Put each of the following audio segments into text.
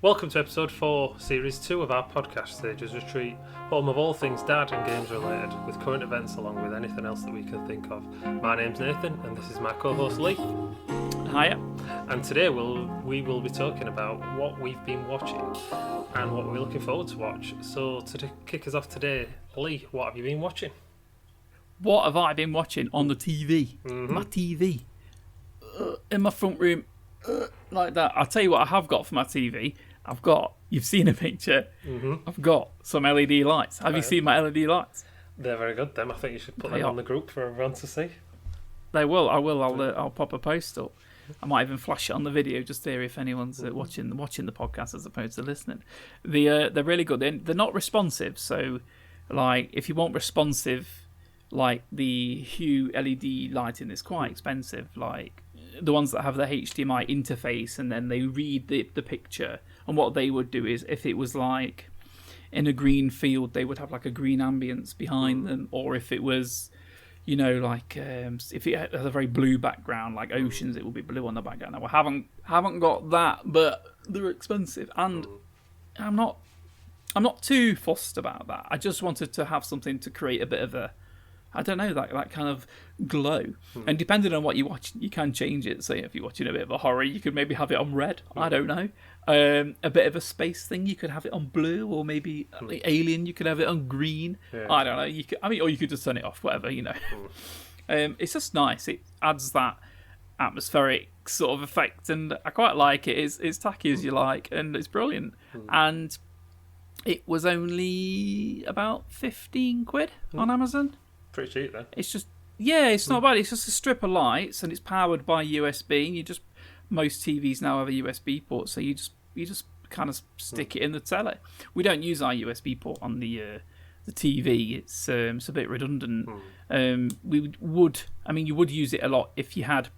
Welcome to episode 4, series 2 of our podcast, Stages Retreat, home of all things dad and games related, with current events along with anything else that we can think of. My name's Nathan, and this is my co-host Lee. Hiya. And today we will be talking about what we've been watching and what we're looking forward to watch. So to kick us off today, Lee, what have you been watching? What have I been watching on the TV? Mm-hmm. My TV. In my front room. Like that. I'll tell you what I have got for my TV. You've seen a picture. Mm-hmm. I've got some LED lights. Have you seen my LED lights? They're very good, them. I think you should put them on the group for everyone to see. They will. I will. I'll pop a post up. I might even flash it on the video just there if anyone's watching the podcast as opposed to listening. They're really good. They're not responsive. So, like, if you want responsive, like the Hue LED lighting is quite expensive. Like the ones that have the HDMI interface and then they read the picture. And what they would do is, if it was like in a green field, they would have like a green ambience behind them, or if it was, like if it has a very blue background, like oceans, it will be blue on the background. Now, I haven't got that, but they're expensive, and I'm not too fussed about that. I just wanted to have something to create a bit of a, I don't know, that kind of glow. And depending on what you watch, you can change it. So if you're watching a bit of a horror, you could maybe have it on red. I don't know. A bit of a space thing, you could have it on blue, or maybe Alien, you could have it on green. Yeah. I don't know. Or you could just turn it off, whatever. It's just nice. It adds that atmospheric sort of effect, and I quite like it. It's tacky as you like, and it's brilliant. And it was only about 15 quid on Amazon. Pretty cheap then. It's just, it's not bad. It's just a strip of lights, and it's powered by USB. And most TVs now have a USB port, so you just kind of stick it in the telly. We don't use our USB port on the TV. It's a bit redundant. You would use it a lot if you had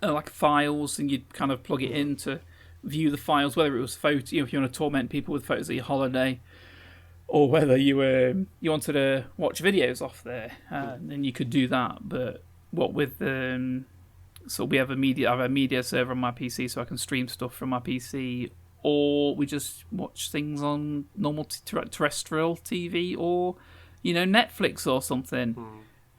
like files, and you'd kind of plug it in to view the files, whether it was photo, if you want to torment people with photos of your holiday, or whether you wanted to watch videos off there, then you could do that. But what with so I have a media server on my PC, so I can stream stuff from my PC, or we just watch things on normal terrestrial TV, or Netflix or something.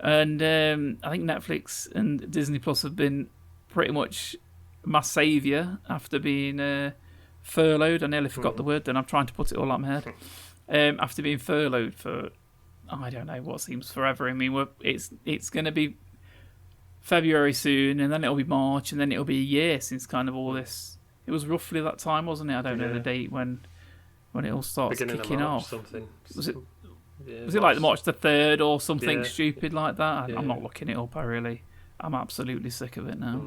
And I think Netflix and Disney Plus have been pretty much my saviour after being furloughed. I nearly forgot the word, then I'm trying to put it all out my head. After being furloughed for, I don't know, what seems forever. I mean, it's going to be February soon, and then it'll be March, and then it'll be a year since kind of all this. It was roughly that time, wasn't it? I don't know the date when it all starts Beginning kicking of March, off. Something. Was it March. like March the 3rd or something stupid like that? I'm not looking it up. I'm absolutely sick of it now.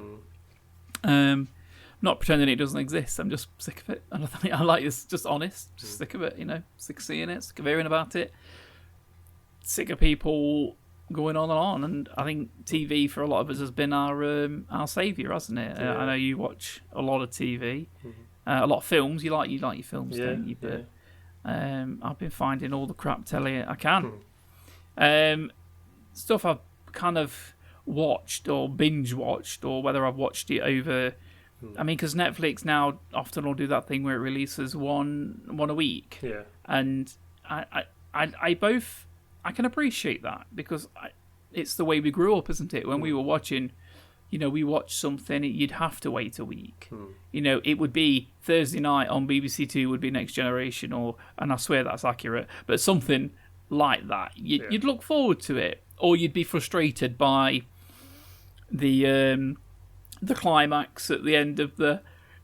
Not pretending it doesn't exist. I'm just sick of it. And I think I like this, just honest. Just sick of it, sick of seeing it, sick of hearing about it. Sick of people going on and on. And I think TV for a lot of us has been our saviour, hasn't it? I know you watch a lot of TV, a lot of films. You like your films, don't you? But I've been finding all the crap telly I can. Stuff I've kind of watched or binge watched, or whether I've watched it over. I mean, because Netflix now often will do that thing where it releases one a week. Yeah. And I can appreciate that, because it's the way we grew up, isn't it? When we were watching, we watched something, you'd have to wait a week. It would be Thursday night on BBC Two would be Next Generation, and I swear that's accurate, but something like that. You'd look forward to it, or you'd be frustrated by the climax at the end of the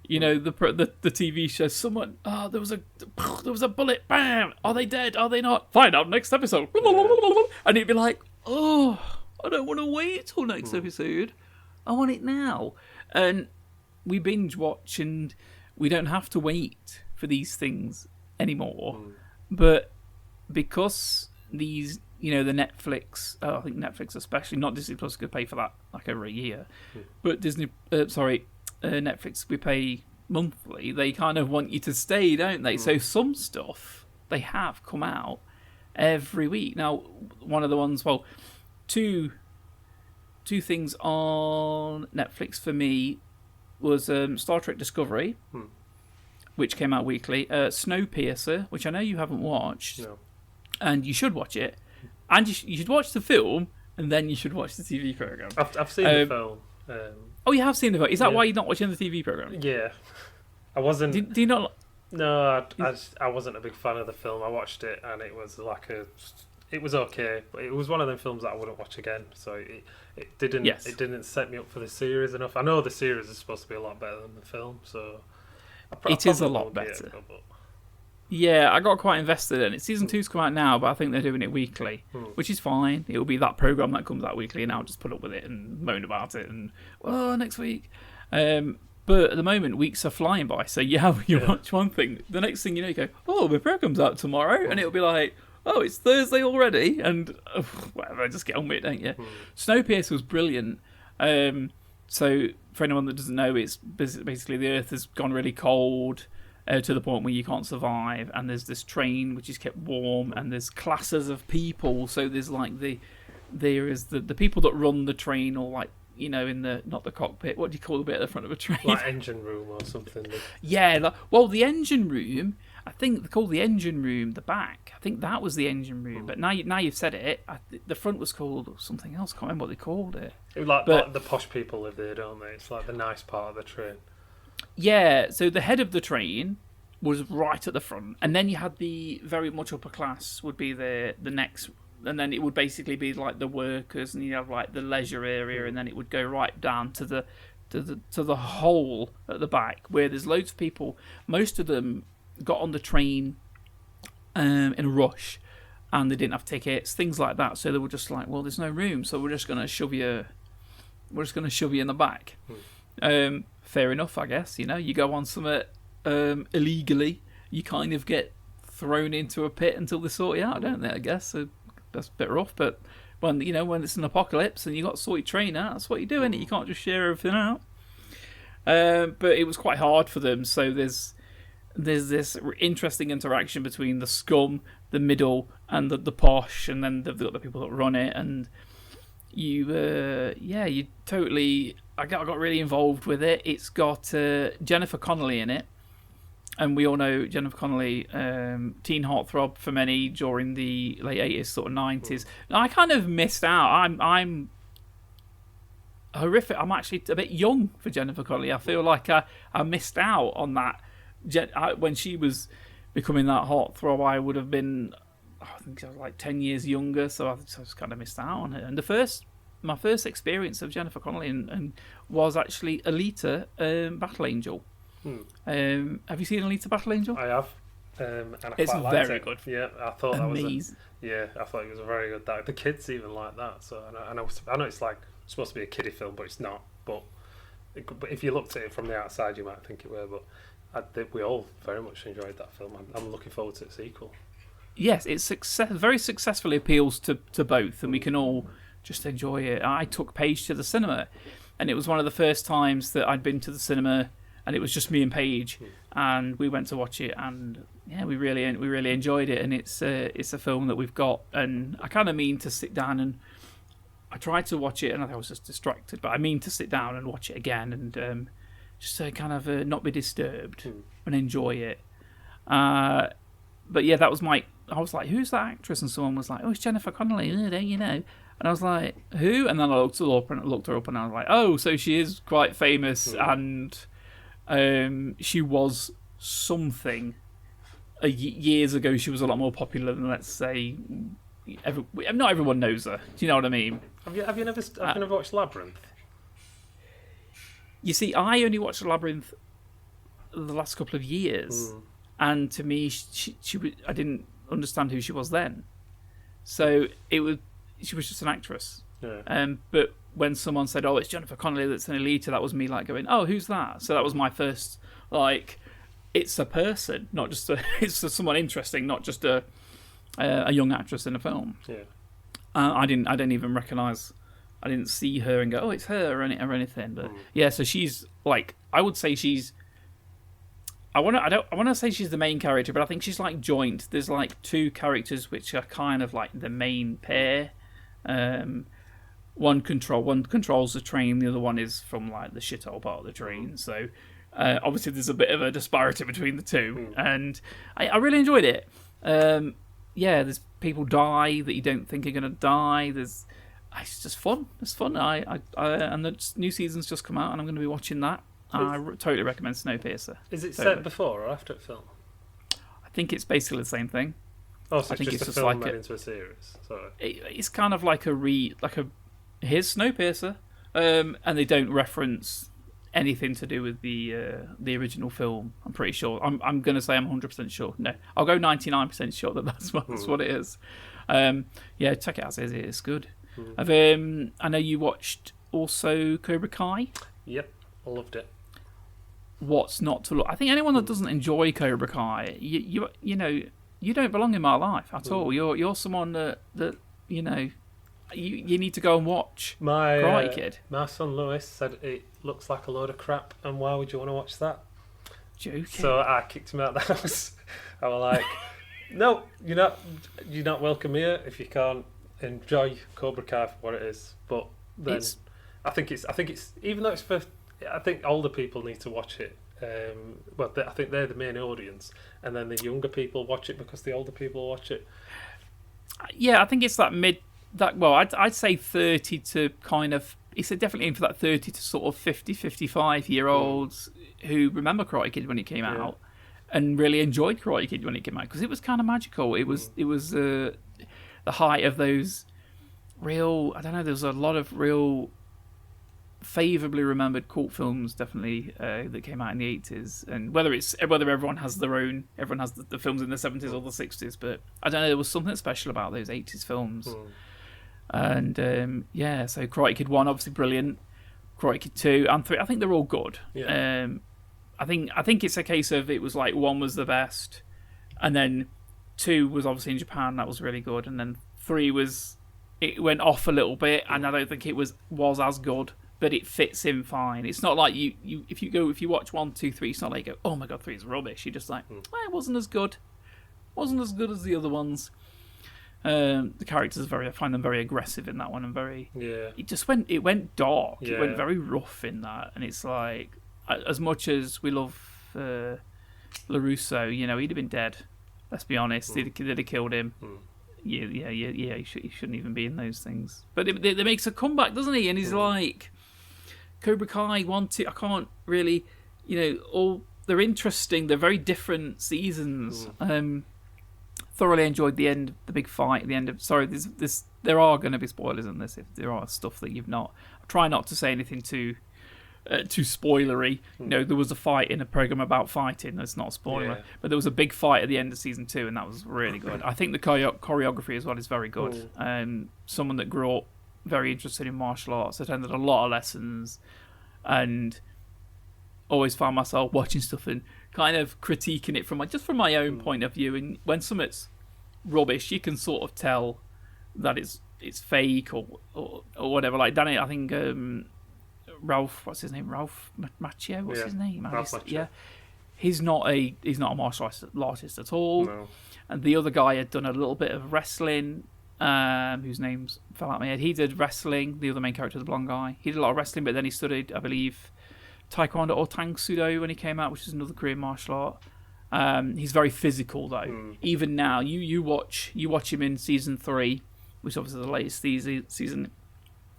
TV show. Someone, there was a bullet, bam, are they dead, are they not, find out next episode. And it'd be like, I don't want to wait till next episode, I want it now. And we binge watch, and we don't have to wait for these things anymore. But because these, the Netflix, I think Netflix especially, not Disney Plus, could pay for that like over a year, but Netflix, we pay monthly. They kind of want you to stay, don't they? So some stuff they have come out every week. Now, one of the ones, two things on Netflix for me was Star Trek Discovery, which came out weekly. Snowpiercer, which I know you haven't watched, No. and you should watch it. And you should watch the film, and then you should watch the TV program. I've seen the film. Oh, you have seen the film. Is that Yeah. why you're not watching the TV program? Yeah. I wasn't. Do you not? No, I wasn't a big fan of the film. I watched it and it was it was okay, but it was one of them films that I wouldn't watch again. So it didn't Yes. it didn't set me up for the series enough. I know the series is supposed to be a lot better than the film, so It is a probably lot will give it better. a go, but- Yeah, I got quite invested in it. Season 2's come out now, but I think they're doing it weekly, which is fine. It'll be that program that comes out weekly, and I'll just put up with it and moan about it. And next week. But at the moment, weeks are flying by. So you watch one thing, the next thing you know, you go, "Oh, the program's out tomorrow," and it'll be like, "Oh, it's Thursday already," and whatever. Just get on with it, don't you? Snowpiercer was brilliant. So for anyone that doesn't know, it's basically the Earth has gone really cold. To the point where you can't survive, and there's this train which is kept warm, and there's classes of people. So there's like there is the people that run the train, or like in the not the cockpit. What do you call the bit at the front of a train? like engine room or something. Yeah, the engine room. I think they call the engine room the back. I think that was the engine room. But now you've said it, the front was called something else. Can't remember what they called it. Like the posh people live there, don't they? It's like the nice part of the train. Yeah, so the head of the train was right at the front, and then you had the very much upper class would be the next, and then it would basically be like the workers, and you have like the leisure area, and then it would go right down to the hole at the back where there's loads of people. Most of them got on the train in a rush, and they didn't have tickets, things like that. So they were just like, well, there's no room, so we're just going to shove you in the back. Fair enough, I guess. You go on something illegally, you kind of get thrown into a pit until they sort you out, don't they? I guess so. That's a bit rough, but when it's an apocalypse and you got to sort your train out, that's what you do, innit? You can't just share everything out. But it was quite hard for them. So there's this interesting interaction between the scum, the middle, and the posh, and then they've got the people that run it, and you totally. I got really involved with it. It's got Jennifer Connelly in it, and we all know Jennifer Connelly, teen heartthrob for many during the late 80s, sort of 90s. Now, I kind of missed out. I'm horrific. I'm actually a bit young for Jennifer Connelly. I feel like I missed out on that. When she was becoming that heartthrob, I would have been, I think I was like 10 years younger, so I just kind of missed out on it. And my first experience of Jennifer Connelly and was actually Alita, Battle Angel. Have you seen Alita Battle Angel? I have, and I It's quite liked very it. good. Yeah, I thought Amazing. I thought it was a very good. The kids even like that. So I know it's like supposed to be a kiddie film, but it's not. But if you looked at it from the outside, you might think it were. But I think we all very much enjoyed that film. I'm looking forward to the sequel. Yes, it's very successfully appeals to both, and we can all just enjoy it. I took Paige to the cinema, and it was one of the first times that I'd been to the cinema, and it was just me and Paige, and we went to watch it, and yeah, we really enjoyed it. And it's a film that we've got, and I kind of mean to sit down, and I tried to watch it, and I was just distracted, but I mean to sit down and watch it again, and just to kind of not be disturbed and enjoy it. But yeah, that was I was like, who's that actress? And someone was like, oh, it's Jennifer Connelly, don't you know? And I was like, who? And then I looked her up, and I was like, oh, so she is quite famous, and she was something. Years ago, she was a lot more popular than, let's say, not everyone knows her. Do you know what I mean? Have you never watched Labyrinth? You see, I only watched Labyrinth the last couple of years, and to me, I didn't understand who she was then. So she was just an actress. Yeah. But when someone said, "Oh, it's Jennifer Connelly that's an Alita," that was me like going, "Oh, who's that?" So that was my first it's a person, not just it's someone interesting, not just a young actress in a film. Yeah. I didn't even recognise. I didn't see her and go, "Oh, it's her" or anything. But yeah, so she's like, I would say she's. I want to say she's the main character, but I think she's like joint. There's like two characters which are kind of like the main pair. One controls the train, the other one is from like the shithole part of the train. So Obviously, there's a bit of a disparity between the two, and I really enjoyed it. There's people die that you don't think are going to die. It's just fun. It's fun. And the new season's just come out, and I'm going to be watching that. I totally recommend Snowpiercer. Is it set before or after a film? I think it's basically the same thing. Oh, so it's just a film made into a series. Sorry. It's kind of like here's Snowpiercer, and they don't reference anything to do with the original film. I'm pretty sure. I'm going to say I'm 100% sure. No, I'll go 99% sure that's what it is. Check it out. It's good. I know you watched also Cobra Kai. Yep, I loved it. What's not to look? I think anyone that doesn't enjoy Cobra Kai, you know, you don't belong in my life at all. You're someone that you know. You need to go and watch Karate Kid. My son Lewis said it looks like a load of crap, and why would you want to watch that? Joking. So I kicked him out of the house. I was like, "No, you're not welcome here if you can't enjoy Cobra Kai for what it is." But then I think it's even though it's for, I think older people need to watch it. I think they're the main audience, and then the younger people watch it because the older people watch it. Yeah, I think it's that I'd say 30 to kind of, it's definitely in for that 30 to sort of 50, 55-year-olds who remember Karate Kid when it came out and really enjoyed Karate Kid when it came out because it was kind of magical. It was the height of those real, I don't know, there's a lot of real favourably remembered cult films definitely that came out in the 80s, and whether everyone has the films in the 70s or the 60s, but I don't know, there was something special about those 80s films. And so Karate Kid 1 obviously brilliant, Karate Kid 2 and 3 I think they're all good. I think it's a case of it was like 1 was the best, and then 2 was obviously in Japan, that was really good, and then 3 it went off a little bit, and I don't think it was as good, but it fits in fine. It's not like if you watch 1, 2, 3, it's not like you go, oh my god, 3 is rubbish. You're just like, it wasn't as good as the other ones. The characters I find them very aggressive in that one, and very. Yeah. It went dark. Yeah. It went very rough in that, and it's like, as much as we love LaRusso, you know, he'd have been dead. Let's be honest, they'd have killed him. Yeah. He shouldn't even be in those things. But it makes a comeback, doesn't he? And he's like, Cobra Kai 1, 2. I can't really, they're interesting. They're very different seasons. Thoroughly enjoyed the end, the big fight at the end of. Sorry, there are going to be spoilers in this if there are stuff that you've not. I try not to say anything too spoilery. There was a fight in a program about fighting. That's not a spoiler, but there was a big fight at the end of season 2, and that was really good. I think the choreography as well is very good. Someone that grew up very interested in martial arts, attended a lot of lessons, and always found myself watching stuff and kind of critiquing it from my own point of view. And when something's rubbish, you can sort of tell that it's fake or whatever. Like Danny, I think Ralph, what's his name? Ralph Macchio. What's his name? Ralph Macchio. Yeah, he's not a martial artist at all. No. And the other guy had done a little bit of wrestling. Whose names fell out of my head. He did wrestling. The other main character, the blonde guy, he did a lot of wrestling, but then he studied, I believe, Taekwondo or Tang Sudo when he came out, which is another Korean martial art. He's very physical though. Even now, you watch him in season 3, which obviously is the latest season.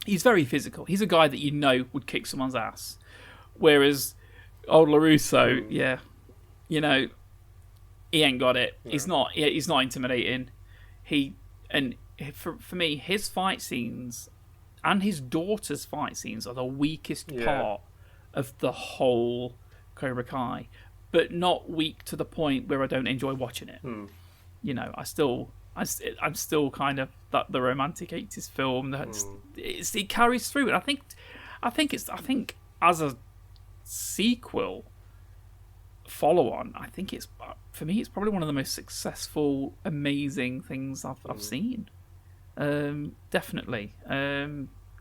He's very physical. He's a guy that would kick someone's ass. Whereas old LaRusso, he ain't got it. No. He's not intimidating. For me, his fight scenes and his daughter's fight scenes are the weakest part of the whole Cobra Kai, but not weak to the point where I don't enjoy watching it. I'm still kind of the romantic 80s film that it carries through, and I think as a sequel follow on, I think it's, for me, it's probably one of the most successful, amazing things I've seen. Definitely.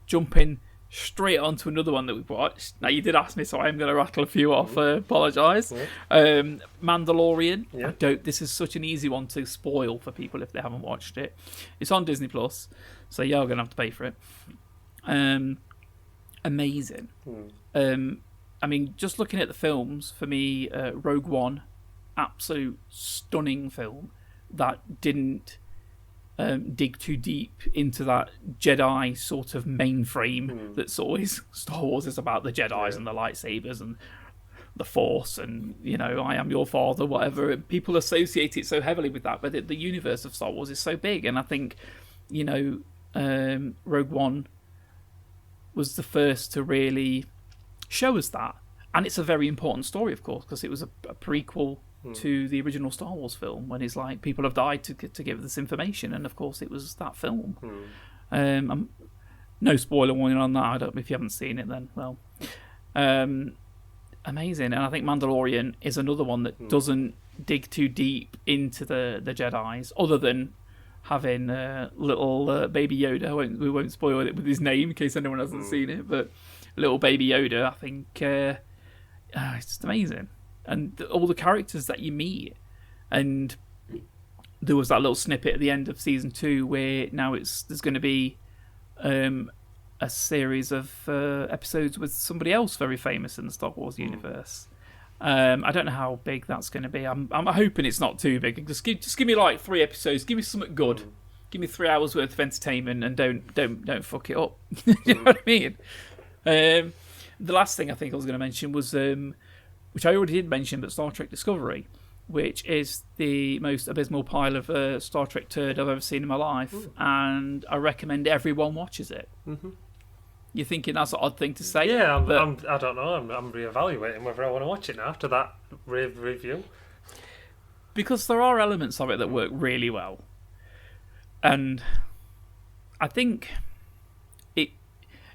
Jumping straight onto another one that we've watched. Now, you did ask me, so I am going to rattle a few off. Apologise. Mandalorian. Yeah. This is such an easy one to spoil for people if they haven't watched it. It's on Disney Plus, so you're going to have to pay for it. Amazing. I mean, just looking at the films, for me, Rogue One, absolute stunning film that didn't dig too deep into that Jedi sort of mainframe that's always Star Wars is about the Jedis and the lightsabers and the Force and, you know, I am your father, whatever. People associate it so heavily with that, but the universe of Star Wars is so big, and I think, you know, Rogue One was the first to really show us that. And it's a very important story, of course, because it was a prequel to the original Star Wars film, when it's like people have died to give this information, and of course it was that film. No spoiler warning on that. I don't. If you haven't seen it, then well, amazing. And I think Mandalorian is another one that doesn't dig too deep into the Jedi's, other than having little baby Yoda. We won't spoil it with his name in case anyone hasn't seen it, but little baby Yoda, I think it's just amazing. And all the characters that you meet. And there was that little snippet at the end of season 2 where now there's going to be a series of episodes with somebody else very famous in the Star Wars universe. I don't know how big that's going to be. I'm hoping it's not too big. Just give me like 3 episodes. Give me something good. Give me 3 hours worth of entertainment, and don't fuck it up. You know what I mean? The last thing I think I was going to mention was, which I already did mention, but Star Trek Discovery, which is the most abysmal pile of Star Trek turd I've ever seen in my life, and I recommend everyone watches it. You're thinking that's an odd thing to say? Yeah, I don't know. I'm reevaluating whether I want to watch it now after that review. Because there are elements of it that work really well. And I think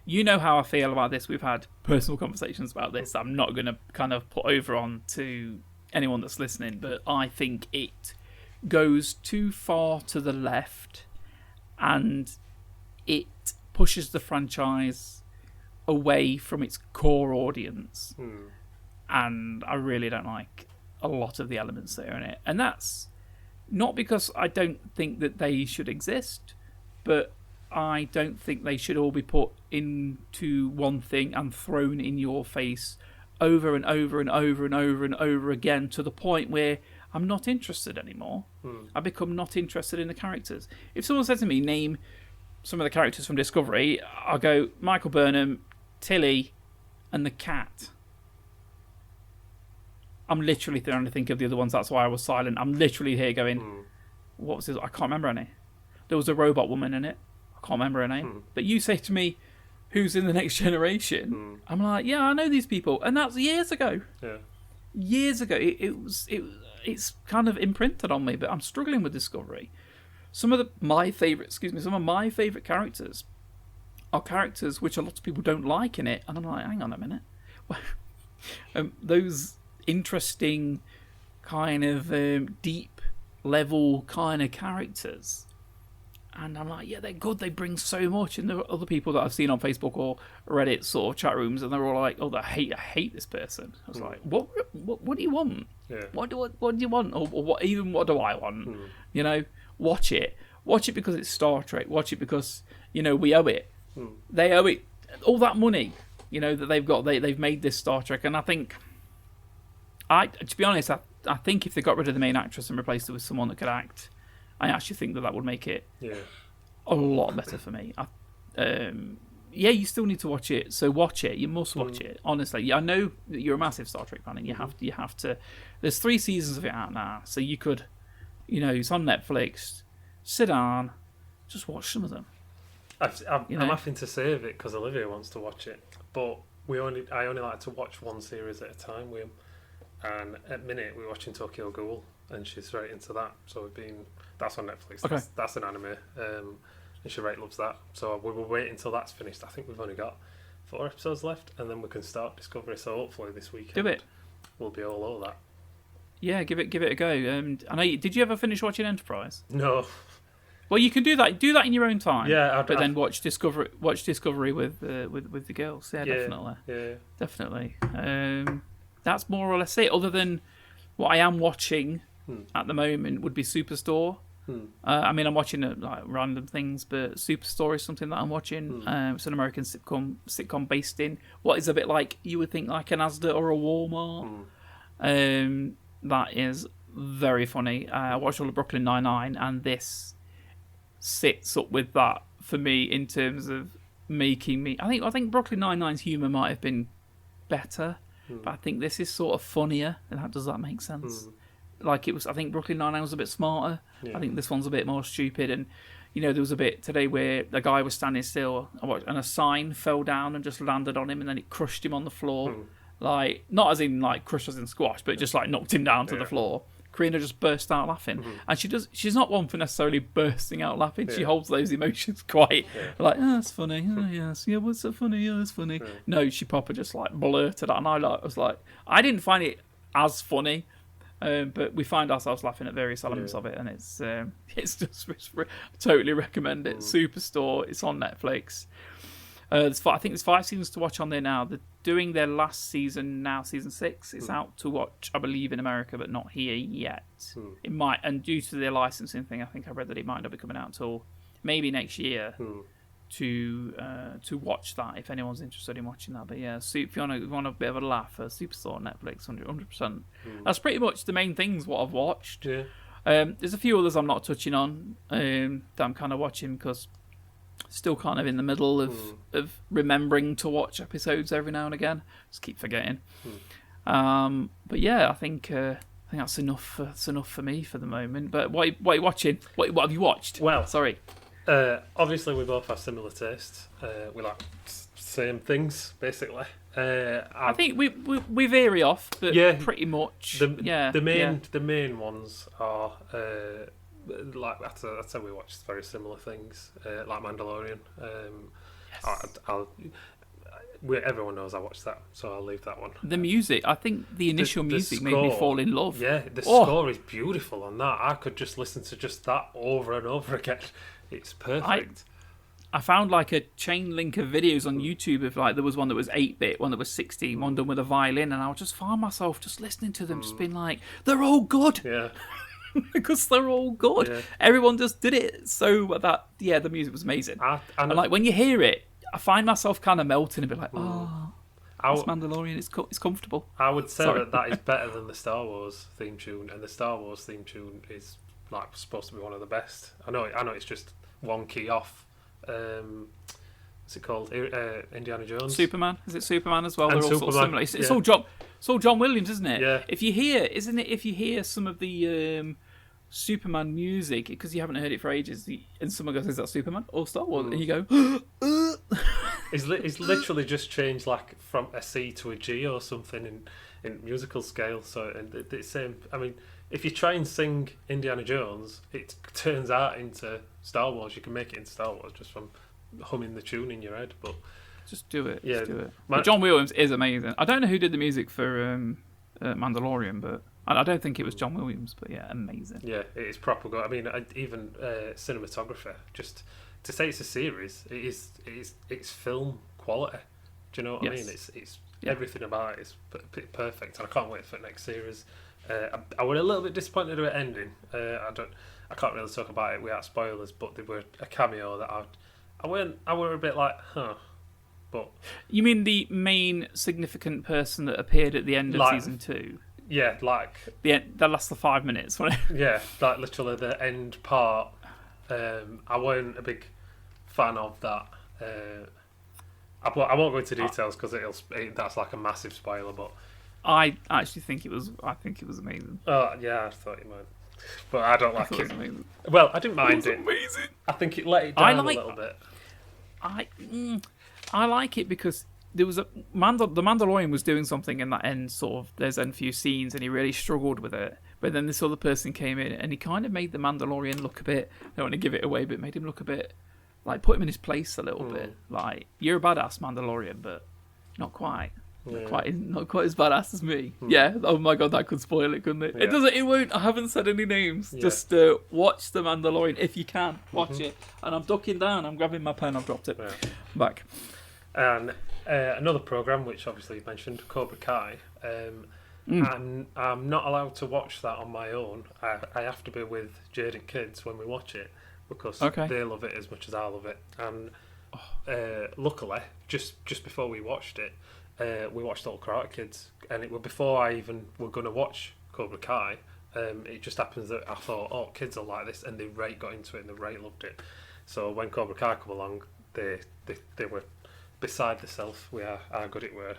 you know how I feel about this. We've had personal conversations about this. I'm not going to kind of put over on to anyone that's listening, but I think it goes too far to the left, and it pushes the franchise away from its core audience. And I really don't like a lot of the elements that are in it. And that's not because I don't think that they should exist, but I don't think they should all be put into one thing and thrown in your face over and over and over and over and over again, to the point where I'm not interested anymore. I become not interested in the characters. If someone said to me, name some of the characters from Discovery, I'll go Michael Burnham, Tilly, and the cat. I'm literally trying to think of the other ones. That's why I was silent. I'm literally here going, what was his? I can't remember any. There was a robot woman in it. I can't remember her name. But you say to me, who's in the Next Generation? I'm like, yeah, I know these people, and that's years ago. Yeah, years ago. It's kind of imprinted on me. But I'm struggling with Discovery. Some of my favourite characters are characters which a lot of people don't like in it, and I'm like, hang on a minute. Those interesting kind of deep level kind of characters. And I'm like, yeah, they're good. They bring so much. And there are other people that I've seen on Facebook or Reddit sort of chat rooms, and they're all like, "Oh, I hate this person." I was like, "What do you want? Yeah. What do you want? Or what do I want? You know, watch it because it's Star Trek. Watch it because we owe it. They owe it all that money. That they've got. They've made this Star Trek, and I think, to be honest, I think if they got rid of the main actress and replaced her with someone that could act, I actually think that would make it a lot better for me. You still need to watch it, so watch it. You must watch it. Honestly, I know that you're a massive Star Trek fan, and you have to. There's 3 seasons of it out now, so you could, it's on Netflix. Sit down, just watch some of them. I'm having to save it because Olivia wants to watch it, but I only like to watch one series at a time, William. And at minute we're watching Tokyo Ghoul, and she's right into that. So that's on Netflix. Okay. That's an anime, and she loves that. So we will wait until that's finished. I think we've only got 4 episodes left, and then we can start Discovery. So hopefully this weekend, do it. We'll be all over that. Yeah, give it a go. I know. Did you ever finish watching Enterprise? No. Well, you can do that. Do that in your own time. Yeah, then watch Discovery with the girls. Yeah, definitely. Yeah, definitely. That's more or less it. Other than what I am watching at the moment would be Superstore, I mean, I'm watching like random things, but Superstore is something that I'm watching. It's an American sitcom based in what is a bit like you would think like an Asda or a Walmart. That is very funny. I watched all of Brooklyn Nine-Nine, and this sits up with that for me in terms of making me. I think Brooklyn Nine-Nine's humour might have been better, but I think this is sort of funnier. And does that make sense? Like it was. I think Brooklyn Nine-Nine was a bit smarter. Yeah. I think this one's a bit more stupid. And there was a bit today where the guy was standing still, and a sign fell down and just landed on him, and then it crushed him on the floor. Like not as in like crushed as in squash, but just like knocked him down to the floor. Karina just burst out laughing, and she's not one for necessarily bursting out laughing. She holds those emotions quite like, oh, that's funny. Oh yes, yeah, what's so funny? Oh, that's funny. No, she proper just like blurted out, and I was like, I didn't find it as funny. But we find ourselves laughing at various elements of it, and it's I totally recommend it. Superstore, it's on Netflix. I think there's 5 seasons to watch on there now. They're doing their last season now, season 6. It's out to watch, I believe, in America, but not here yet. It might, and due to their licensing thing, I think I read that it might not be coming out until maybe next year. To watch that if anyone's interested in watching that. But yeah, if you want a bit of a laugh, Superstore on Netflix, 100%. That's pretty much the main things what I've watched. Yeah. There's a few others I'm not touching on that I'm kind of watching because still kind of in the middle of remembering to watch episodes every now and again. Just keep forgetting. But yeah, I think that's enough. That's enough for me for the moment. But what are you watching? What have you watched? Well, sorry. Obviously, we both have similar tastes. We like same things, basically. I think we vary off, but pretty much. The main ones are like I'd say we watch very similar things, like Mandalorian. Everyone knows I watched that, so I'll leave that one. The music, I think the initial music made me fall in love. Yeah, the score is beautiful on that. I could just listen to just that over and over again. It's perfect. I found like a chain link of videos on YouTube of like there was one that was 8-bit, one that was 16, one done with a violin, and I would just find myself just listening to them, just being like, they're all good. Yeah. Because they're all good. Yeah. Everyone just did it so that the music was amazing. And like when you hear it, I find myself kind of melting and be like, it's Mandalorian. It's comfortable. I would say that is better than the Star Wars theme tune, and the Star Wars theme tune is like supposed to be one of the best. I know it's just one key off. What's it called? Indiana Jones. Superman. Is it Superman as well? And they're all sort of similar. It's all John Williams, isn't it? Yeah. If you hear some of the Superman music, because you haven't heard it for ages, and someone goes, "Is that Superman or Star Wars?" And you go, It's literally just changed like from a C to a G or something in musical scale. So it's the same. I mean, if you try and sing Indiana Jones, it turns out into Star Wars. You can make it into Star Wars just from humming the tune in your head. But just do it. Yeah, just do it. But John Williams is amazing. I don't know who did the music for Mandalorian, but I don't think it was John Williams. But yeah, amazing. Yeah, it is proper good. I mean, even cinematographer. Just to say it's a series, it's film quality. Do you know what I mean? It's everything about it is perfect, and I can't wait for the next series. I was a little bit disappointed with the ending. I can't really talk about it without spoilers, but there were a cameo that I were a bit like, huh. But you mean the main significant person that appeared at the end of season 2? Yeah, like the last 5 minutes. Yeah, like literally the end part. I weren't a big fan of that. I won't go into details because that's like a massive spoiler. But I actually think it was. I think it was amazing. Oh yeah, I thought you might, but I don't like it. Well, I didn't mind it. Amazing. I think it let it down a little bit. I like it because there was the Mandalorian was doing something in that end sort of. There's a few scenes and he really struggled with it. But then this other person came in and he kind of made the Mandalorian look a bit. I don't want to give it away, but made him look a bit like put him in his place a little bit. Like you're a badass Mandalorian, but not quite. Not quite as badass as me. Yeah. Oh my god, that could spoil it, couldn't it? Yeah. It doesn't. It won't. I haven't said any names. Yeah. Just watch the Mandalorian if you can. Watch it. And I'm ducking down. I'm grabbing my pen. I've dropped it. Yeah. Back. And another program, which obviously you mentioned, Cobra Kai. and I'm not allowed to watch that on my own. I have to be with Jade and kids when we watch it because they love it as much as I love it. And luckily, just before we watched it, we watched all Karate Kids, and it was before I even were going to watch Cobra Kai. It just happens that I thought, oh, kids are like this, and they got into it, and they loved it. So when Cobra Kai come along, they were beside themselves with how good it were.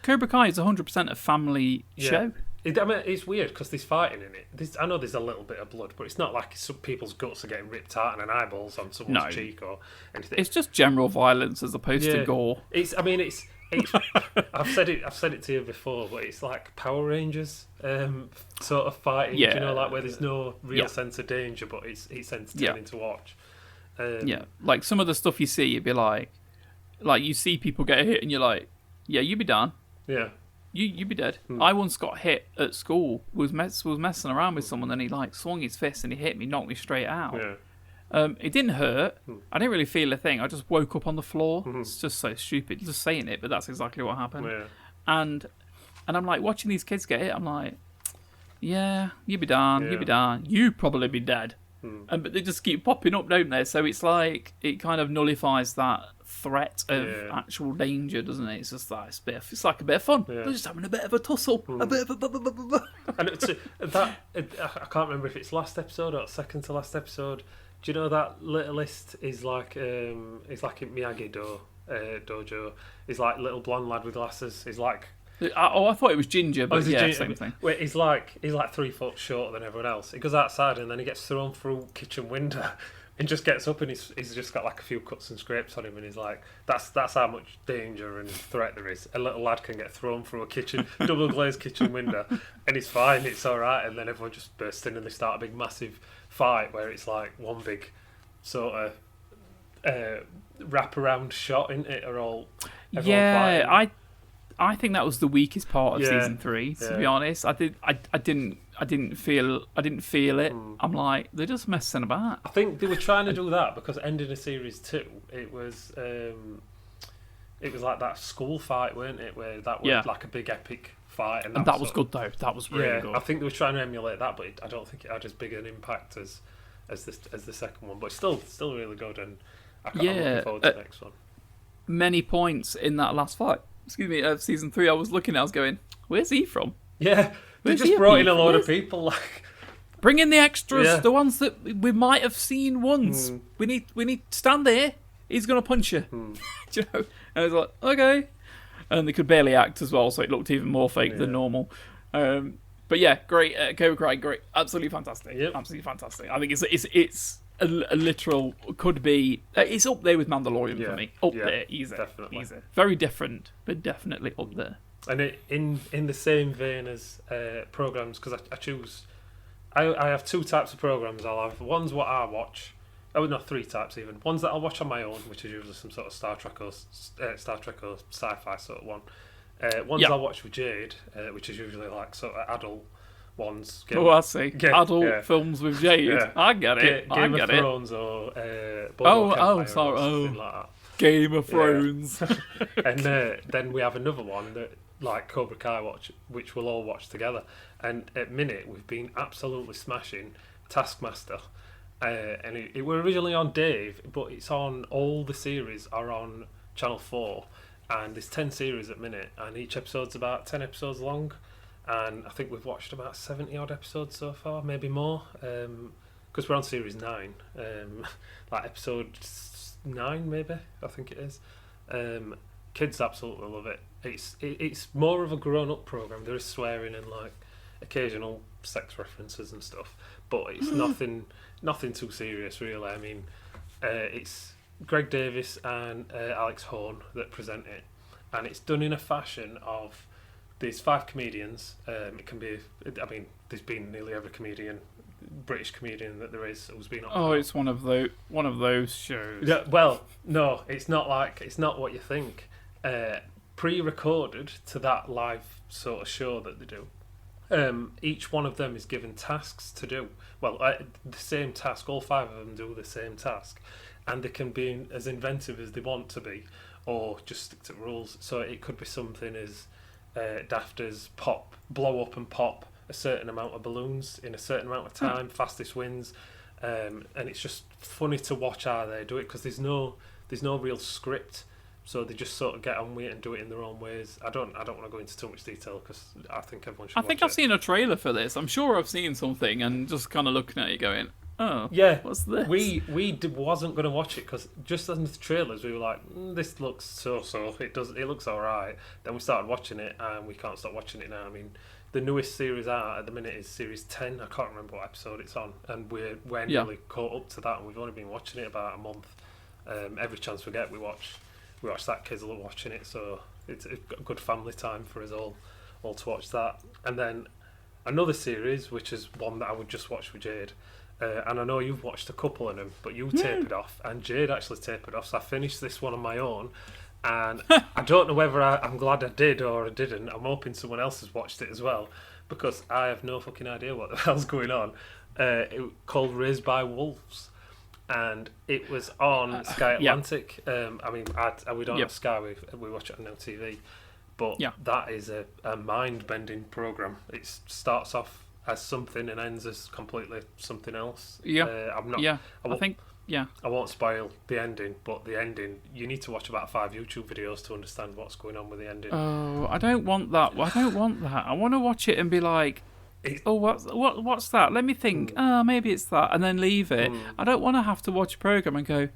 Cobra Kai is 100% a family show. I mean, it's weird because there's fighting in it. I know there's a little bit of blood, but it's not like some people's guts are getting ripped out and eyeballs on someone's cheek or anything. It's just general violence as opposed to gore. It's I've said it to you before, but it's like Power Rangers sort of fighting. Yeah. You know, like where there's no real sense of danger, but it's entertaining to watch. Like some of the stuff you see, you'd be like you see people get hit, and you're like, yeah, you'd be done. Yeah. You'd be dead. I once got hit at school. Was messing around with someone, and he like swung his fist and he hit me, knocked me straight out. Yeah. It didn't hurt. I didn't really feel a thing. I just woke up on the floor. It's just so stupid, just saying it, but that's exactly what happened. Yeah. And I'm like watching these kids get hit. I'm like, yeah, you'd be done. You'd be done. You'd probably be dead. But they just keep popping up, don't they? So it's like it kind of nullifies that threat of actual danger, doesn't it? It's just like it's like a bit of fun. They're just having a bit of a tussle, a bit of a. And I can't remember if it's last episode or second to last episode. Do you know that littlest is like it's like in Miyagi dojo. He's like little blonde lad with glasses. He's like. I thought it was Ginger, but same thing. Wait, he's like 3 foot shorter than everyone else. He goes outside and then he gets thrown through kitchen window and just gets up and he's just got like a few cuts and scrapes on him, and he's like, that's how much danger and threat there is. A little lad can get thrown through a double glazed kitchen window and he's fine, it's alright, and then everyone just bursts in and they start a big massive fight where it's like one big sort of wraparound shot, isn't it? Fighting. I think that was the weakest part of season 3. To be honest, I didn't feel it. I'm like, they're just messing about. I think they were trying to do that because ending of series 2, it was like that school fight, weren't it? Where that was like a big epic fight, and that was good though. That was really good. I think they were trying to emulate that, but I don't think it had as big an impact as the second one. But still really good, and I'm looking forward to the next one. Many points in that last fight. Excuse me, season 3, I was going, where's he from? Yeah, they just brought in a load of people. Like, bring in the extras, the ones that we might have seen once. We need to stand there. He's going to punch you. Do you know? And I was like, okay. And they could barely act as well, so it looked even more fake than normal. But yeah, great. Cobra Kai, great. Absolutely fantastic. Yep. Absolutely fantastic. I think it's a literal, could be, it's up there with Mandalorian for me. Up there, easy. Definitely. Easy. Very different, but definitely up there. And in the same vein as programs, because I have 2 types of programs. I'll have ones what I watch. Oh, no, 3 types even. Ones that I'll watch on my own, which is usually some sort of Star Trek or sci-fi sort of one. Ones I'll watch with Jade, which is usually like sort of adult ones. I see. Adult films with Jade. Yeah. I get it. Game of Thrones or Boardwalk Empire or something like that. Game of Thrones. And then we have another one that like Cobra Kai which we'll all watch together. And at minute we've been absolutely smashing Taskmaster. And it were originally on Dave, but it's on, all the series are on Channel 4, and there's 10 series at minute, and each episode's about 10 episodes long, and I think we've watched about 70 odd episodes so far, maybe more, because we're on series 9, like episode 9 maybe, I think it is. Kids absolutely love it. It's more of a grown-up program. There is swearing and like occasional sex references and stuff, but it's nothing too serious really. I mean, it's Greg Davis and Alex Horn that present it, and it's done in a fashion of these 5 comedians. It can be, I mean, there's been nearly every British comedian that there is who's been on. Oh, it's one of those shows. Yeah, well, no, it's not what you think. Pre-recorded to that live sort of show that they do. Each one of them is given tasks to do. Well, the same task. All 5 of them do the same task, and they can be as inventive as they want to be, or just stick to rules. So it could be something as dafters blow up and pop a certain amount of balloons in a certain amount of time, fastest wins, and it's just funny to watch how they do it because there's no real script, so they just sort of get on with it and do it in their own ways. I don't want to go into too much detail because I think everyone should. I think I've seen a trailer for this. I'm sure I've seen something and just kind of looking at it going, oh, yeah, what's this? We wasn't going to watch it because just on the trailers we were like, this looks so. It looks all right. Then we started watching it and we can't stop watching it now. I mean, the newest series out at the minute is series 10. I can't remember what episode it's on, and we're nearly caught up to that, and we've only been watching it about a month. Every chance we get, we watch that. Kids love watching it, so it's a good family time for us all to watch that. And then another series, which is one that I would just watch with Jade. And I know you've watched a couple of them, but you tapered off, and Jade actually tapered off. So I finished this one on my own, and I don't know whether I'm glad I did or I didn't. I'm hoping someone else has watched it as well, because I have no fucking idea what the hell's going on. Called Raised by Wolves, and it was on Sky Atlantic. I mean, we don't have Sky, we watch it on Now TV, but that is a mind-bending programme. It starts off as something and ends as completely something else. I won't spoil the ending, but the ending, you need to watch about 5 YouTube videos to understand what's going on with the ending. Oh, I don't want that. I want to watch it and be like, what's that? Let me think. Maybe it's that, and then leave it. I don't want to have to watch a program and go,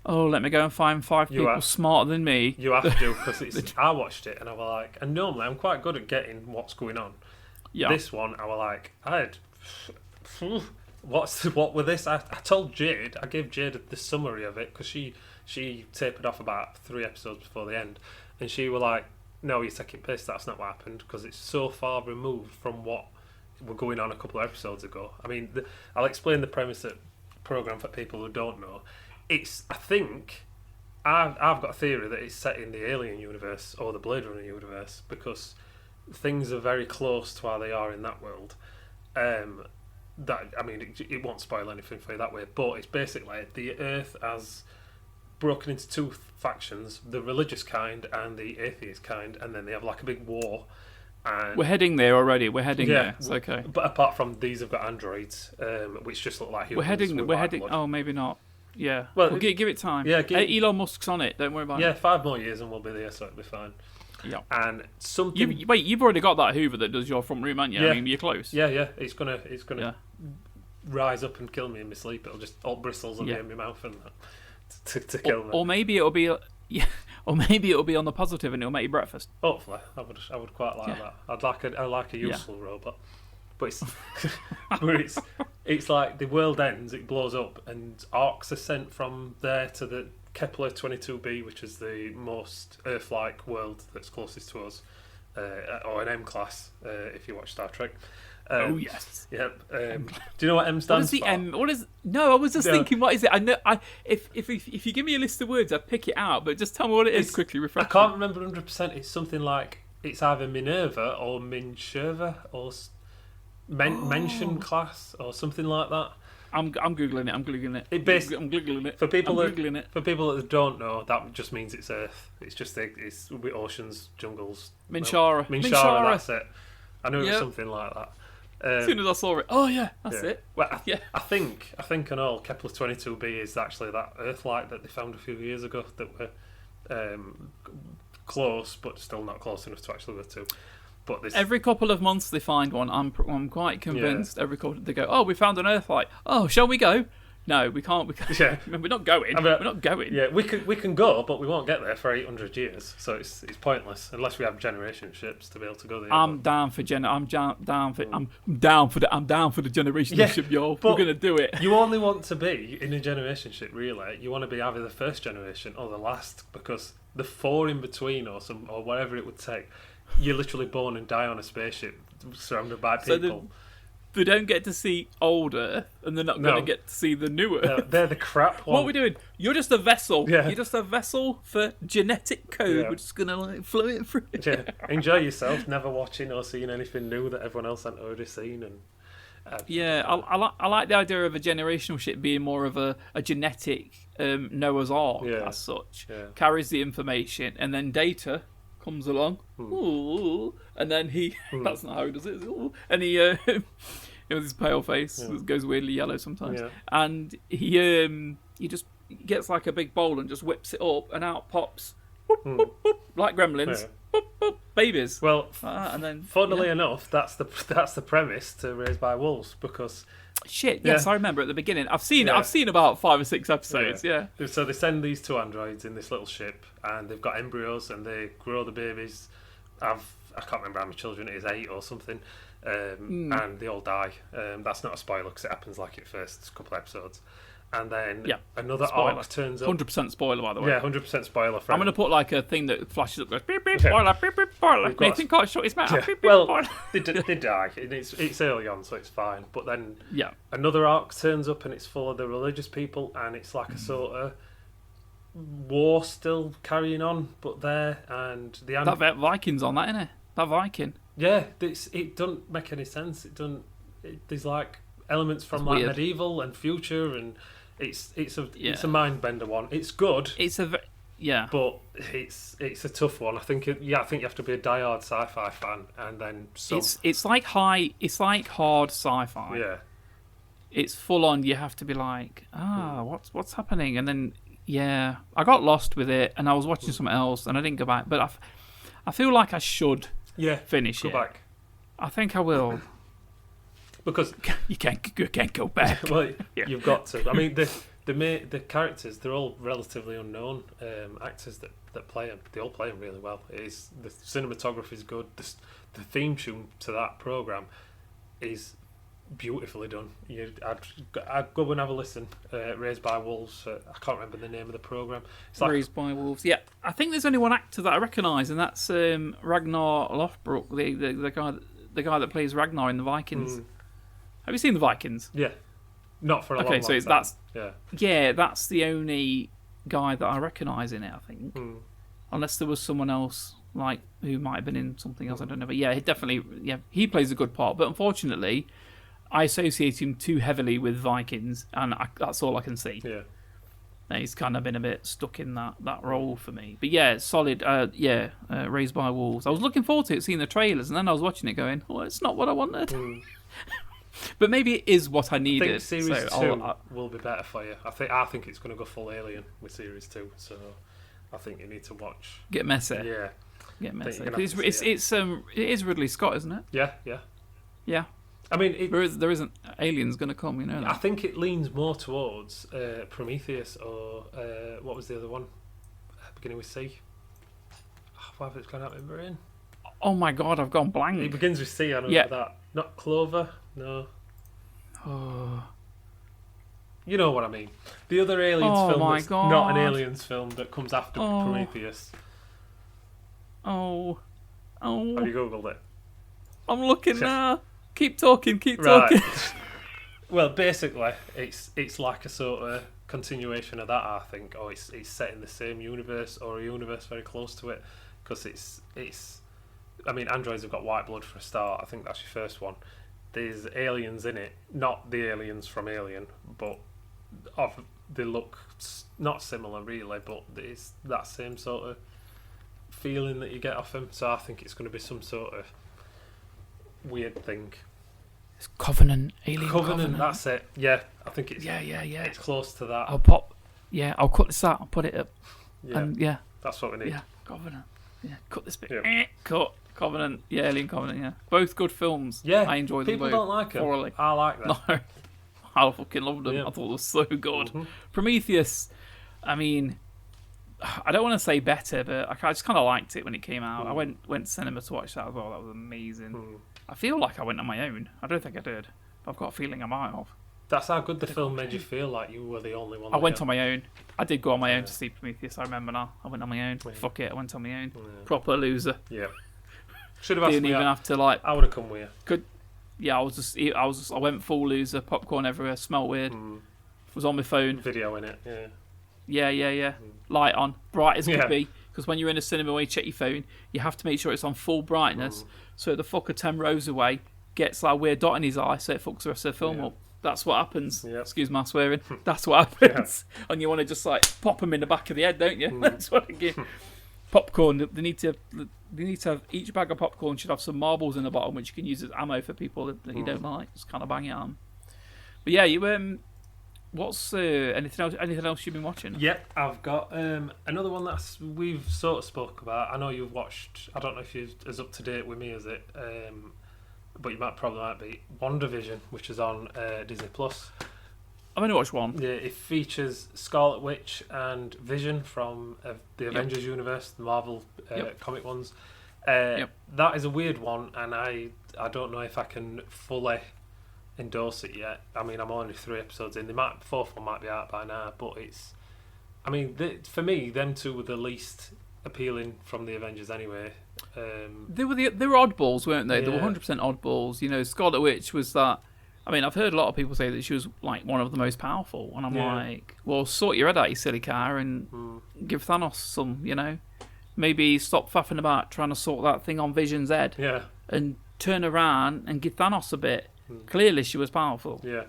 oh, let me go and find 5 people smarter than me. You have to, because I watched it and I was like, and normally I'm quite good at getting what's going on. Yeah. This one, I was like, what with this? I told Jade, I gave Jade the summary of it because she tapered off about 3 episodes before the end, and she was like, no, you're taking piss, that's not what happened, because it's so far removed from what were going on a couple of episodes ago. I mean, I'll explain the premise of the programme for people who don't know. I think I've got a theory that it's set in the Alien universe or the Blade Runner universe, because things are very close to how they are in that world. It won't spoil anything for you that way, but it's basically the Earth has broken into 2 factions, the religious kind and the atheist kind, and then they have like a big war. And we're heading there already. We're heading there. It's okay. But apart from these, have got androids, which just look like humans. We're heading. Oh, maybe not. Yeah. Well, give it time. Yeah. Elon Musk's on it. Don't worry about it. Yeah, 5 more years and we'll be there, so it'll be fine. Yeah. And something. You've already got that Hoover that does your front room, haven't you? Yeah. I mean, you're close. Yeah. It's gonna rise up and kill me in my sleep. It'll just all bristles on me in my mouth and that to kill me. Or maybe it'll be. Or maybe it'll be on the positive and it'll make you breakfast. Hopefully, I would quite like that. I like a useful robot, but it's like the world ends, it blows up, and arcs are sent from there to the Kepler 22b, which is the most Earth-like world that's closest to us, or an M class if you watch Star Trek. Oh yes. Yep. Do you know what M stands for? What is? No, I was just thinking. What is it? I know. If you give me a list of words, I'd pick it out. But just tell me what it is quickly. Refresh. I can't remember 100%. It's something like it's either Minerva or Minsheva or Mention class or something like that. I'm googling it. I'm googling it. I'm googling it. For people that don't know, that just means it's Earth. It's just it's with oceans, jungles. Minshara. Minshara. That's it. I knew it was something like that. As soon as I saw it, that's it. Well, I think in all, Kepler 22b is actually that Earth-like that they found a few years ago that were close, but still not close enough to actually go to. But every couple of months they find one. I'm quite convinced. Every couple they go, oh, we found an Earth-like. Oh, shall we go? No, we can't. Yeah. We're not going. We're not going. Yeah, we can go, but we won't get there for 800 years. So it's pointless unless we have generation ships to be able to go there. I'm down for the generation ship, y'all. We're gonna do it. You only want to be in a generation ship, really. You want to be either the first generation or the last, because the 4 in between or whatever it would take, you're literally born and die on a spaceship surrounded by people. They don't get to see old Earth, and they're not going to get to see the new Earth. They're the crap one. What are we doing? You're just a vessel. Yeah. You're just a vessel for genetic code. Yeah. We're just going to flow it through. Yeah. Enjoy yourself, never watching or seeing anything new that everyone else hasn't already seen. I like the idea of a generational ship being more of a genetic Noah's Ark as such. Yeah. Carries the information, and then Data, comes along, ooh, and then he that's not how he does it, is it? Ooh. And he with his pale face that goes weirdly yellow sometimes, and he just gets like a big bowl and just whips it up, and out pops boop, boop, boop, like gremlins, boop, boop, babies. Well, and then funnily enough, that's the premise to Raised by Wolves, because shit, yes, I remember at the beginning. I've seen about 5 or 6 episodes. Yeah. So they send these 2 androids in this little ship, and they've got embryos, and they grow the babies. I can't remember how many children it is, 8 or something, and they all die. That's not a spoiler because it happens like in the first couple of episodes. And then another arc turns up. 100% spoiler, by the way. Yeah, 100% spoiler. I'm going to put like a thing that flashes up, goes beep beep spoiler, beep beep spoiler. Nathan can't shut his mouth. Beep beep spoiler. They die. It's early on, so it's fine. But then another arc turns up, and it's full of the religious people, and it's like a sort of war still carrying on, but there and the that Viking's on that, innit? That Viking. Yeah, it doesn't make any sense. There's like elements from like medieval and future, and it's a mind bender one. It's good. It's a but it's a tough one. I think you have to be a diehard sci-fi fan, and then it's like hard sci-fi. Yeah, it's full on. You have to be like, what's happening, and then I got lost with it, and I was watching something else, and I didn't go back. But I feel like I should finish it. Go back. I think I will. Because you can't go back. Well, you've got to. I mean, the characters, they're all relatively unknown actors that play them. They all play them really well. The cinematography is good. The theme tune to that program is beautifully done. I'd go and have a listen. Raised by Wolves. I can't remember the name of the program. It's like Raised by Wolves. Yeah, I think there's only one actor that I recognise, and that's Ragnar Lothbrok, the guy that plays Ragnar in the Vikings. Have you seen the Vikings? Yeah, not for a long time. That's that's the only guy that I recognise in it. I think, unless there was someone else like who might have been in something else. I don't know, but he plays a good part. But unfortunately, I associate him too heavily with Vikings, and that's all I can see. Yeah, and he's kind of been a bit stuck in that role for me. But yeah, solid. Raised by Wolves. I was looking forward to it, seeing the trailers, and then I was watching it, going, "Oh, it's not what I wanted." But maybe it is what I needed. I think Series 2 will be better for you. I think it's going to go full Alien with Series 2, so I think you need to watch. Get messy. Yeah. Get messy. It is Ridley Scott, isn't it? Yeah. I mean, there isn't Aliens going to come, you know. I think it leans more towards Prometheus or what was the other one? Beginning with C. What have I got remember in? Oh my god, I've gone blank. It begins with C. I remember that. Not Clover. No. Oh. You know what I mean. The other Aliens film that's not an Aliens film that comes after Prometheus. Oh. Have you Googled it? I'm looking now. Keep talking. Right. Well, basically, it's like a sort of continuation of that, I think. Or it's set in the same universe or a universe very close to it. Because it's... I mean, androids have got white blood for a start. I think that's your first one. There's aliens in it, not the aliens from Alien, but they look not similar really, but it's that same sort of feeling that you get off them. So I think it's going to be some sort of weird thing. It's Covenant, Alien Covenant. That's it. Yeah, I think it's It's close to that. I'll cut this out. I'll put it up. Yeah, and that's what we need. Yeah, Covenant. Yeah, cut this bit. Yeah. Cut. Covenant, Alien Covenant, yeah. Both good films. Yeah, I enjoyed them both. People don't like them. Thoroughly. I like them. No, I fucking loved them. I thought they were so good. Mm-hmm. Prometheus, I mean, I don't want to say better, but I just kind of liked it when it came out. I went to cinema to watch that as well. That was amazing. I feel like I went on my own. I don't think I did. But I've got a feeling I might have. That's how good the film made you feel, like you were the only one. I went on my own. I did go on my own to see Prometheus. I remember now. I went on my own. Yeah. Fuck it. I went on my own. Yeah. Proper loser. Yeah. Should have asked Didn't me. Even have to like. I would have come with you. I went full loser. Popcorn everywhere. Smelled weird. Was on my phone. Video in it. Yeah. Light on, bright as could be. Because when you're in a cinema, when you check your phone, you have to make sure it's on full brightness. So the fucker 10 rows away gets like a weird dot in his eye, so it fucks the rest of the film up. That's what happens. Yep. Excuse my swearing. That's what happens. And you want to just like pop him in the back of the head, don't you? That's what I give. popcorn. They need to have each bag of popcorn should have some marbles in the bottom, which you can use as ammo for people that you don't like. Just kind of bang it on. But yeah, you what's anything else? Anything else you've been watching? Yep, I've got another one that we've sort of spoke about. I know you've watched. I don't know if you're as up to date with me as it, but you might be. WandaVision, which is on Disney Plus. I've only watched one. Yeah, it features Scarlet Witch and Vision from the Avengers universe, the Marvel comic ones. That is a weird one, and I don't know if I can fully endorse it yet. I mean, I'm only 3 episodes in. The fourth one might be out by now, but it's. I mean, for me, them two were the least appealing from the Avengers anyway. They were oddballs, weren't they? They were 100% oddballs. You know, Scarlet Witch was that. I mean, I've heard a lot of people say that she was like one of the most powerful, and I'm like, well, sort your head out, you silly car, and give Thanos some, you know, maybe stop faffing about trying to sort that thing on Vision's head, and turn around and give Thanos a bit. Clearly, she was powerful. Yeah.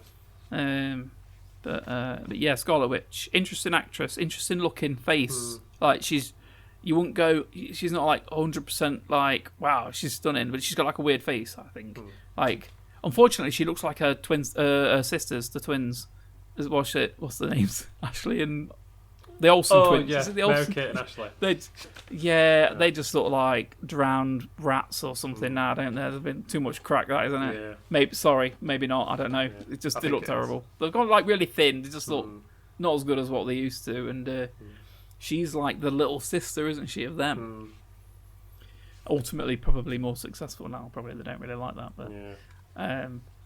But yeah, Scarlet Witch, interesting actress, interesting looking face. Like you wouldn't go. She's not like 100% like wow, she's stunning, but she's got like a weird face. I think like. Unfortunately, she looks like her twins, her sisters, the twins. What's the names? Ashley and the Olsen twins. Yeah, is it the Olsen? Mary-Kate and Ashley. They just look like drowned rats or something now, don't they? There's been too much crack, that isn't it? Yeah. Maybe not. I don't know. Yeah. They look terrible. They've got like really thin. They just look not as good as what they used to. And she's like the little sister, isn't she, of them? Ultimately, probably more successful now. Probably they don't really like that, but. Yeah.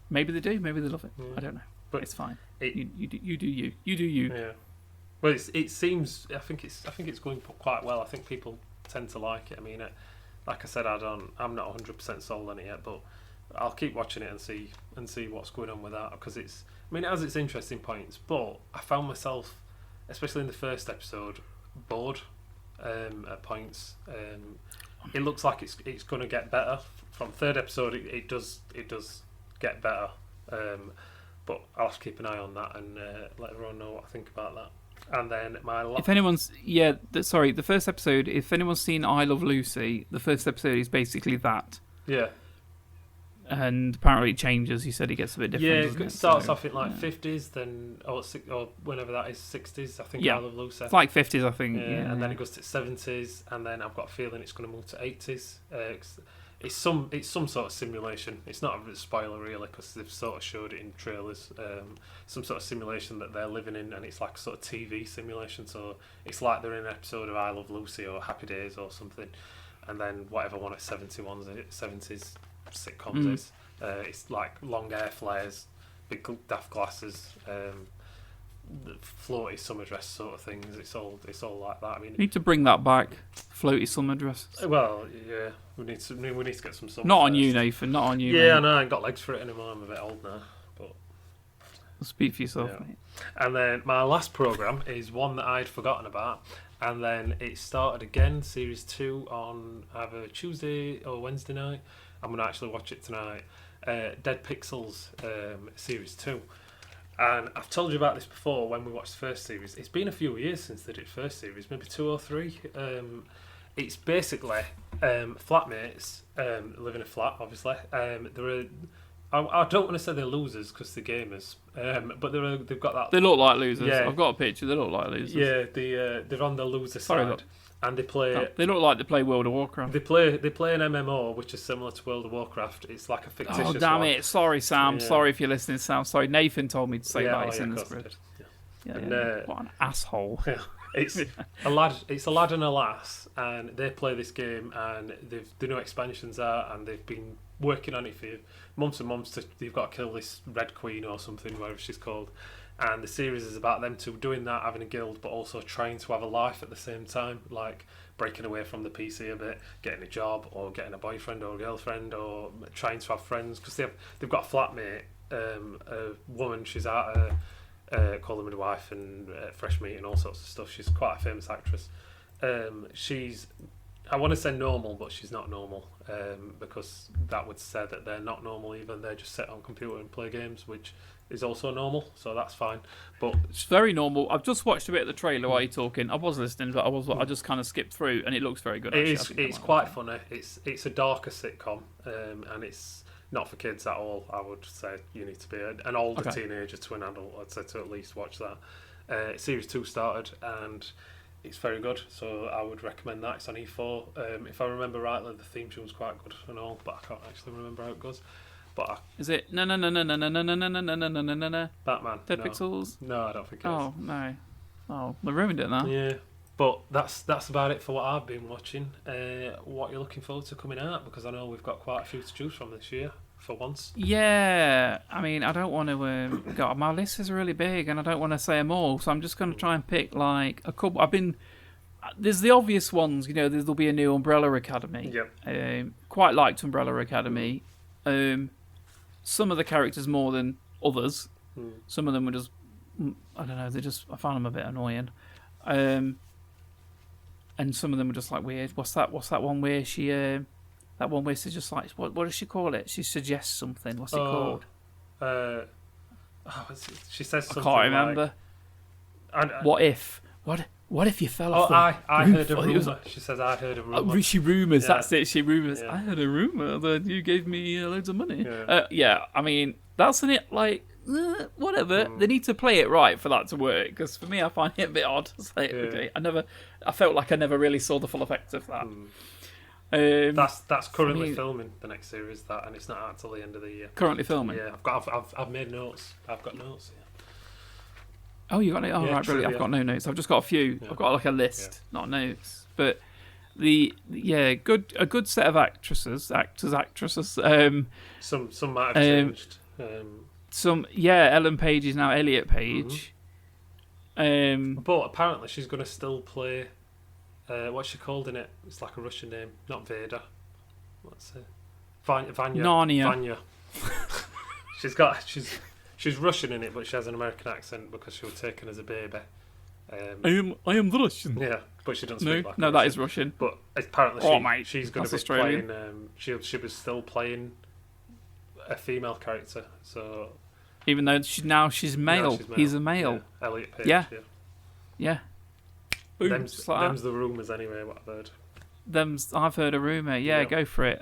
Maybe they do. Maybe they love it. Yeah. I don't know. But it's fine. You do you. Yeah. Well, it seems. I think it's going quite well. I think people tend to like it. I mean, like I said, I'm not 100% sold on it yet, but I'll keep watching it and see what's going on with that because it's. I mean, it has its interesting points, but I found myself, especially in the first episode, bored at points. It looks like it's going to get better. From third episode, it does get better, but I'll have to keep an eye on that and let everyone know what I think about that. And then if anyone's the first episode. If anyone's seen I Love Lucy, the first episode is basically that. Yeah. And apparently it changes. He said it gets a bit different. Yeah, it starts off in like 50s, then or whenever that is 60s. I think I Love Lucy. It's like 50s, I think. Yeah, and then it goes to 70s, and then I've got a feeling it's going to move to 80s. It's some sort of simulation. It's not a spoiler really because they've sort of showed it in trailers. Some sort of simulation that they're living in, and it's like a sort of TV simulation. So it's like they're in an episode of I Love Lucy or Happy Days or something, and then whatever one of 70s sitcoms is. It's like long hair flares, big daft glasses, floaty summer dress sort of things. It's all like that. I mean, you need to bring that back. Floaty summer dresses. Well, yeah, we need to get some summer. Not on you, Nathan. Not on you. Yeah, mate. I know. I ain't got legs for it anymore. I'm a bit old now, but speak for yourself, mate. And then my last program is one that I'd forgotten about, and then it started again, series 2 on either Tuesday or Wednesday night. I'm gonna actually watch it tonight. Dead Pixels, series 2. And I've told you about this before when we watched the first series. It's been a few years since they did first series, maybe 2 or 3. It's basically flatmates live in a flat, obviously. I don't want to say they're losers because they're gamers, but they've got that. They look like losers. Yeah. I've got a picture. They look like losers. Yeah, they're on the loser side. And they play. They look like they play World of Warcraft. They play an MMO which is similar to World of Warcraft. It's like a fictitious. Oh damn one. it! Sorry, Sam. Yeah. Sorry if you're listening, Sam. Sorry, Nathan told me to say that. It's in the script. What an asshole! Yeah. It's a lad. It's a lad and a lass, and they play this game, and the new expansions are, and they've been working on it for months and months. They've got to kill this Red Queen or something, whatever she's called. And the series is about them two doing that, having a guild, but also trying to have a life at the same time, like breaking away from the PC a bit, getting a job, or getting a boyfriend or a girlfriend, or trying to have friends, because they've got a flatmate, a woman. She's out Call the Midwife and Fresh Meat and all sorts of stuff. She's quite a famous actress. She's, I want to say normal, but she's not normal, because that would say that they're not normal either. They just sit on computer and play games, which is also normal, so that's fine. But It's very normal. I've just watched a bit of the trailer while you're talking. I was listening, but I just kind of skipped through, and it looks very good. it Actually. is I think I it's might quite watch funny. It's a darker sitcom, and it's not for kids at all. I would say you need to be an older Okay. teenager to an adult. I'd say to at least watch that. Series 2 started, and it's very good. So I would recommend that. It's on E4. If I remember rightly, the theme tune's quite good and all, but I can't actually remember how it goes. But it. Is it no Batman, Dead no. Pixels? No, I don't think it is. Oh no. Oh, they ruined it now. Yeah, but that's about it for what I've been watching. What you're looking forward to coming out, because I know we've got quite a few to choose from this year for once. Yeah, I mean, I don't want to. God, my list is really big, and I don't want to say them all, so I'm just going to try and pick like a couple. There's the obvious ones, There'll be a new Umbrella Academy. Yep. Quite liked Umbrella Academy. Some of the characters more than others. Some of them were just, I don't know. I found them a bit annoying. And some of them were just like weird. What's that one where she? That one where she's just like, what does she call it? She suggests something. What's it called? She says I something. can't remember. What if? What if you fell off? I heard a roof? It was- rumor. She says I heard a rumor. She rumours. Yeah. That's it. She rumours. Yeah. I heard a rumour that you gave me loads of money. Yeah. I mean, that's an it. Like, whatever. They need to play it right for that to work. Because for me, I find it a bit odd. It's like, okay, I felt like I never really saw the full effect of that. That's currently me- filming the next series, and it's not out till the end of the year. Currently filming. Yeah, I've made notes. I've got notes. Yeah. Oh, you got it. Oh, Yeah, right, brilliant. trivia. I've got no notes. I've just got a few. Yeah. I've got like a list, not notes. But a good set of actresses. Some might have changed. Ellen Page is now Elliot Page. But apparently she's going to still play. What's she called in it? It's like a Russian name, not Vader. What's it? Vanya. Narnia. Vanya. She's Russian in it, but she has an American accent because she was taken as a baby. I am the Russian. Yeah, but she doesn't speak like No, a that Russian. is Russian. But apparently mate, she's going to that's be Australian. playing. She was still playing a female character. So Even though she's male. she's He's a male. Yeah. Elliot Page. Yeah. Yeah. Boom, Them's just like that. the rumours anyway. What I've heard. I've heard a rumour. Yeah, Yeah. go for it.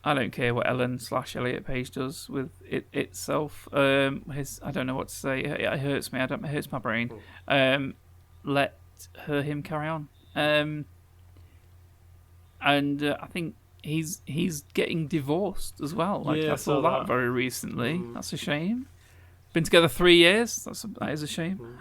I don't care what Ellen/Elliot Page does with it itself. I don't know what to say. It hurts me. It hurts my brain. Let him carry on. And I think he's getting divorced as well. Like Yeah, I saw that very recently. That's a shame. Been together 3 years. That is a shame.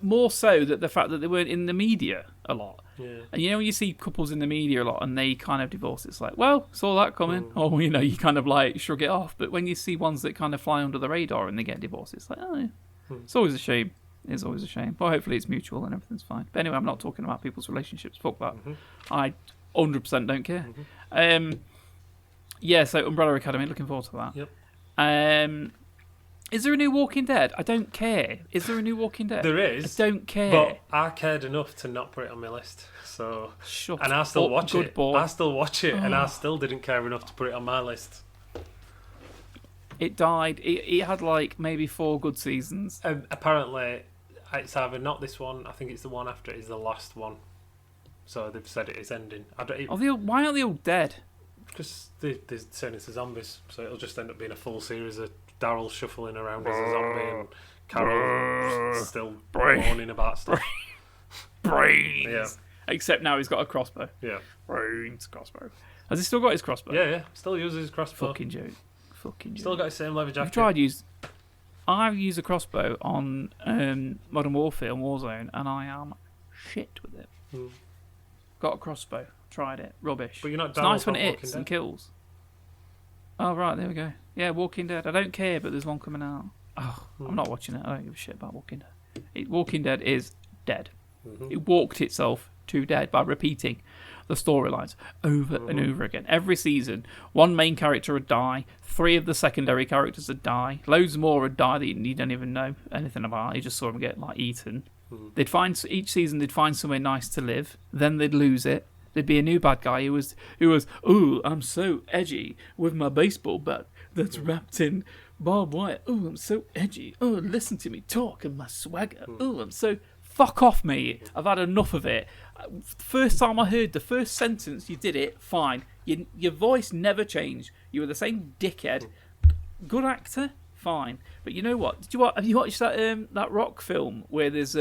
More so that the fact that they weren't in the media a lot. Yeah. And when you see couples in the media a lot and they kind of divorce, it's like, well, saw that coming. Or, you kind of like shrug it off. But when you see ones that kind of fly under the radar and they get divorced, it's like, oh, yeah. It's always a shame. It's always a shame. But hopefully it's mutual and everything's fine. But anyway, I'm not talking about people's relationships. Fuck that. I 100% don't care. So Umbrella Academy, looking forward to that. Yep. Is there a new Walking Dead? I don't care. Is there a new Walking Dead? There is. I don't care. But I cared enough to not put it on my list. So and I still watch it. Boy. I still watch it, and I still didn't care enough to put it on my list. It died. It had like maybe 4 good seasons. Apparently, it's either not this one. I think it's the one after it is the last one. So they've said it is ending. Why aren't they all dead? Because they're turning into zombies. So it'll just end up being a full series of Daryl shuffling around as a zombie and Carol still moaning about stuff. Brains. Yeah. Except now he's got a crossbow. Yeah. Brains crossbow. Has he still got his crossbow? Yeah. Still uses his crossbow. Fucking joke. Still got his same leather jacket. I've used a crossbow on Modern Warfare and Warzone, and I am shit with it. Got a crossbow. Tried it. Rubbish. But you're not it's nice when it Walking hits Dead. and kills. Oh, right. There we go. Yeah, Walking Dead. I don't care, but there's one coming out. Oh, I'm not watching it. I don't give a shit about Walking Dead. Walking Dead is dead. It walked itself to dead by repeating the storylines over and over again. Every season, one main character would die, 3 of the secondary characters would die, loads more would die that you don't even know anything about. You just saw them get like eaten. Each season they'd find somewhere nice to live, then they'd lose it. There'd be a new bad guy who was, ooh, I'm so edgy with my baseball bat. that's wrapped in barbed wire. Oh, I'm so edgy. Oh, listen to me talk and my swagger. Oh, I'm so... Fuck off, mate. I've had enough of it. First time I heard the first sentence, you did it, fine. Your voice never changed. You were the same dickhead. Good actor, fine. But you know what? Have you watched that Rock film where there's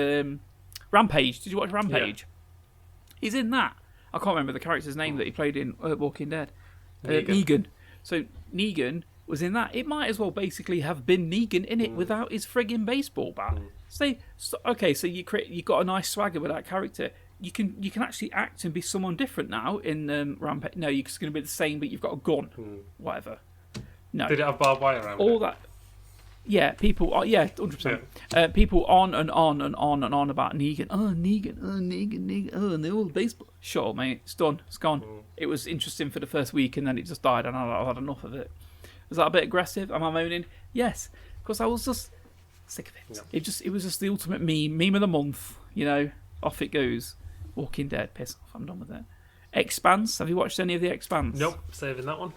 Rampage? Did you watch Rampage? Yeah. He's in that. I can't remember the character's name that he played in Walking Dead. Negan. So Negan was in that. It might as well basically have been Negan in it without his frigging baseball bat. So you got a nice swagger with that character. You can actually act and be someone different now in Rampage. No, you're just going to be the same, but you've got a gun, whatever. No. Did it have barbed wire around all it? That? Yeah, people. 100%. Yeah. People on and on and on and on about Negan. Oh, Negan. Oh, and the old baseball. Shut up, mate. It's done. It's gone. It was interesting for the first week, and then it just died, and I had enough of it. Was that a bit aggressive? Am I moaning? Yes, because I was just sick of it. Yeah. It was just the ultimate meme of the month. You know, off it goes. Walking Dead. Piss off. I'm done with it. Expanse. Have you watched any of the Expanse? Nope. Saving that one.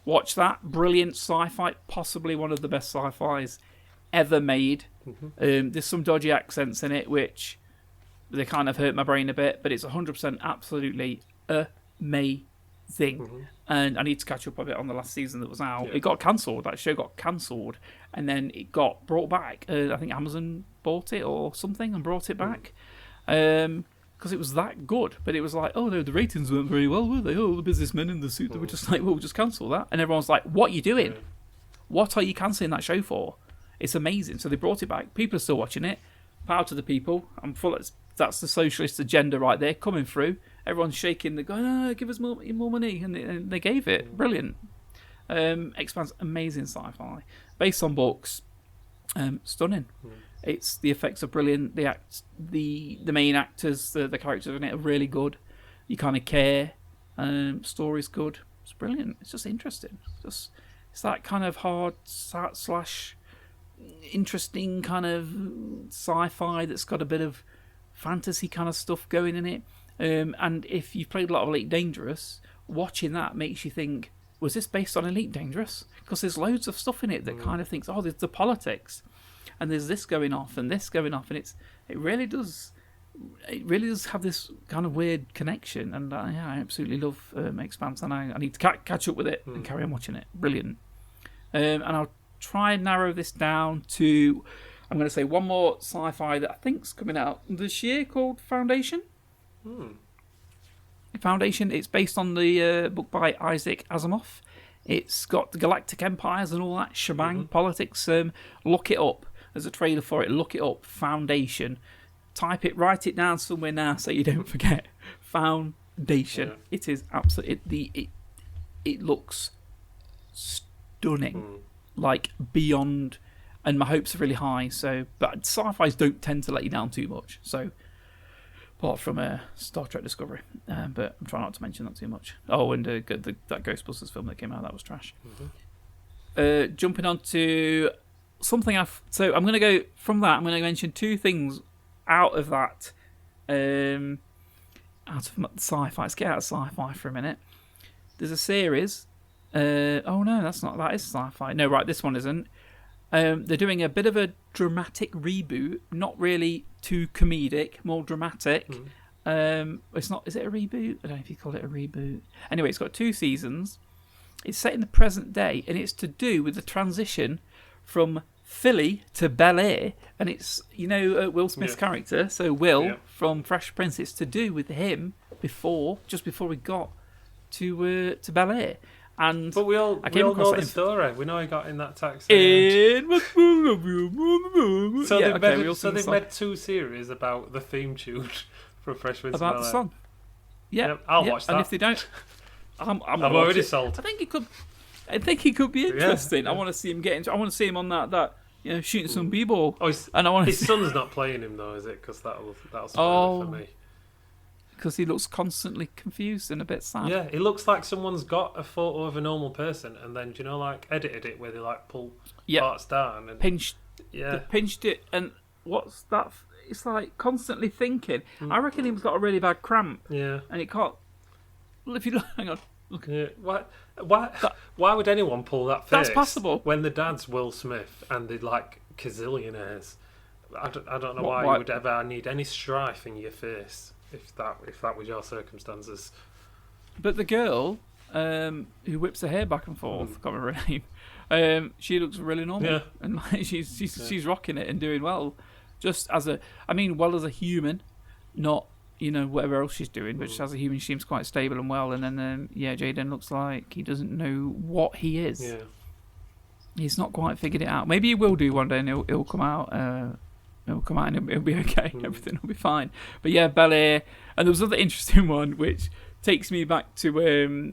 Watch that. Brilliant sci-fi. Possibly one of the best sci-fis ever made. There's some dodgy accents in it, which they kind of hurt my brain a bit, but it's 100% absolutely amazing. And I need to catch up a bit on the last season that was out. Yeah. It got cancelled. That show got cancelled, and then it got brought back. I think Amazon bought it or something and brought it back. Because it was that good, but it was like, oh no, the ratings weren't very well, were they? Oh, the businessmen in the suit, they were just like, well, we'll just cancel that. And everyone's like, what are you doing? Yeah. What are you cancelling that show for? It's amazing. So they brought it back. People are still watching it. Power to the people. I'm full of, that's the socialist agenda right there coming through. Everyone's shaking. They're going, oh, give us more money. And they gave it. Brilliant. Expanse, amazing sci-fi. Based on books. Stunning. It's the effects are brilliant. The main actors, the characters in it are really good. You kind of care. Story's good. It's brilliant. It's just interesting. It's that kind of hard / interesting kind of sci-fi that's got a bit of fantasy kind of stuff going in it. And if you've played a lot of Elite Dangerous, watching that makes you think, was this based on Elite Dangerous? Because there's loads of stuff in it that kind of thinks, oh, there's the politics. And there's this going off and this going off, and it really does have this kind of weird connection. And I absolutely love Expanse, and I need to catch up with it and carry on watching it. Brilliant. And I'll try and narrow this down to, I'm going to say one more sci-fi that I think's coming out this year called Foundation. Foundation. It's based on the book by Isaac Asimov. It's got the galactic empires and all that shebang politics. Look it up. There's a trailer for it. Look it up. Foundation. Type it. Write it down somewhere now so you don't forget. Foundation. Yeah. It is absolutely. It looks stunning, like beyond. And my hopes are really high. So, but sci-fis don't tend to let you down too much. So, apart from Star Trek Discovery, but I'm trying not to mention that too much. Oh, and that Ghostbusters film that came out, that was trash. Jumping on to something so I'm going to go from that. I'm going to mention two things out of that, out of sci-fi. Let's get out of sci-fi for a minute. There's a series. Oh no, that is sci-fi. No, right, this one isn't. They're doing a bit of a dramatic reboot, not really too comedic, more dramatic. It's not. Is it a reboot? I don't know if you call it a reboot. Anyway, it's got 2 seasons. It's set in the present day, and it's to do with the transition from Philly to Bel Air, and it's Will Smith's character, so Will from Fresh Prince. It's to do with him just before we got to Bel Air. But we all know the story. We know he got in that taxi. So they've made 2 series about the theme tune from Fresh Prince about the song. Yeah, I'll watch that. And if they don't, I'm already sold. I think he could be interesting. I want to see him I want to see him on that shooting some b-ball. Oh, his son's not playing him though, is it? Because that'll spoil it for me. Because he looks constantly confused and a bit sad. Yeah, it looks like someone's got a photo of a normal person and then, edited it where they, pull parts down. And pinched it, and what's that? It's like constantly thinking. I reckon he's got a really bad cramp. Yeah. And it can't... Well, if you look... Hang on. Look. Yeah. What? Why would anyone pull that face? That's possible. When the dad's Will Smith and they're like gazillionaires. I don't know why Why? you would ever need any strife in your face if that was your circumstances. But the girl who whips her hair back and forth, I can't remember her name. She looks really normal, Yeah. and like she's rocking it and doing well. Just as a human, not whatever else she's doing, but just as a human, she seems quite stable and well. And then Jaden looks like he doesn't know what he is. Yeah. He's not quite figured it out. Maybe he will do one day, and he'll come out. He'll come out and it'll be okay. Everything will be fine. But yeah, Bel Air, and there was another interesting one which takes me back to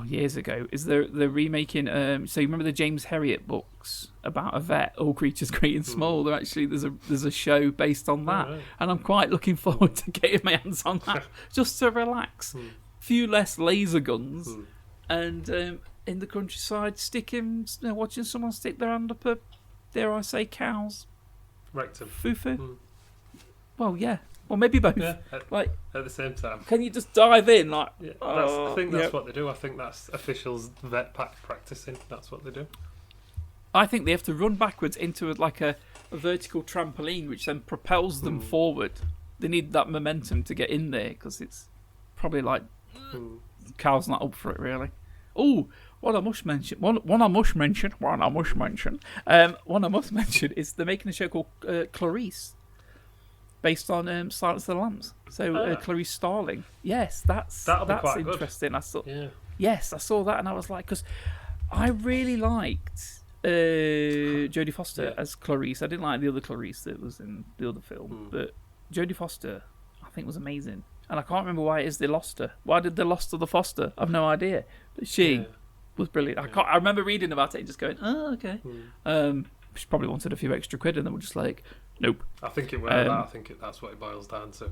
years ago. Is they're remaking? So you remember the James Herriot books about a vet, All Creatures Great and Small? They're actually there's a show based on that, right. and I'm quite looking forward to getting my hands on that just to relax. Few less laser guns, and in the countryside, watching someone stick their hand up a, dare I say, cow's Rectum. fufu. Well, yeah. Well, maybe both. Yeah. Like, At the same time. can you just dive in? Like, Yeah. I think that's what they do. I think that's officials vet pack practicing. That's what they do. I think they have to run backwards into a vertical trampoline, which then propels them forward. They need that momentum to get in there because it's probably like Carl's not up for it really. Oh, one I must mention is they're making a show called Clarice, based on Silence of the Lambs. So Clarice Starling. Yes, that's quite interesting. Good. I saw that and I was like, because I really liked Jodie Foster as Clarice. I didn't like the other Clarice that was in the other film, but Jodie Foster I think was amazing. And I can't remember why it is they lost her. Why did they lost to the Foster? I've no idea. But she was brilliant. I remember reading about it and just going, oh, okay. She probably wanted a few extra quid and then we're just like, nope. I think it will. I think that's what it boils down to.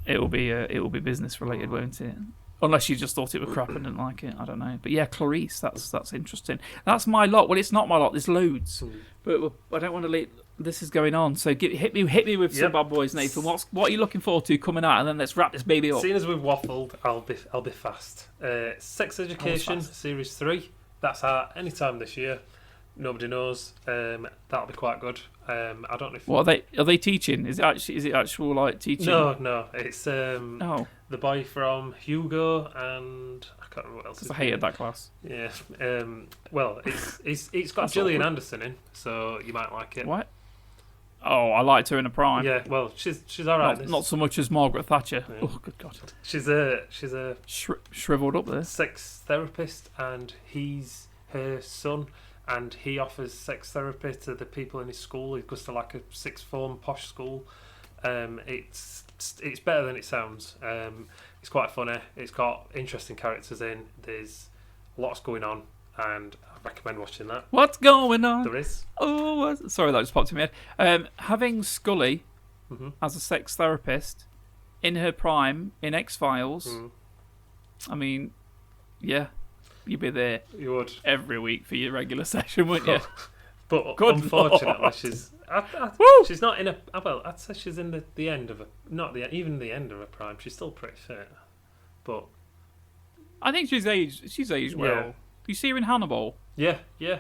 It will be business related, won't it? Unless you just thought it was crap and didn't like it. I don't know. But yeah, Clarice, that's interesting. That's my lot. Well, it's not my lot. There's loads. But I don't want to let this is going on. So hit me with some bad boys, Nathan. What are you looking forward to coming out? And then let's wrap this baby up. Seeing as we've waffled, I'll be fast. Sex Education Series 3. That's out anytime this year. Nobody knows. That'll be quite good. I don't know if. What are they teaching? Is it actual like teaching? No. It's the boy from Hugo and I can't remember what else. I hated that class. Yeah. Well, it's got Gillian Anderson in, so you might like it. What? Oh, I liked her in a prime. Yeah. Well, she's all right. Not so much as Margaret Thatcher. Yeah. Oh, good God. She's a shriveled up there. Sex therapist, and he's her son. And he offers sex therapy to the people in his school. He goes to like a sixth form posh school. It's better than it sounds. It's quite funny. It's got interesting characters in. There's lots going on, and I recommend watching that. What's going on? There is. Oh, sorry, that just popped in my head. Having Scully as a sex therapist in her prime in X-Files. I mean, yeah. You'd be there. You would every week for your regular session, wouldn't you? But Good unfortunately, Lord. she's not in a. Well, I'd say she's in the end of a. Not even the end of her prime. She's still pretty fit, but I think she's aged well. Yeah. You see her in Hannibal. Yeah. She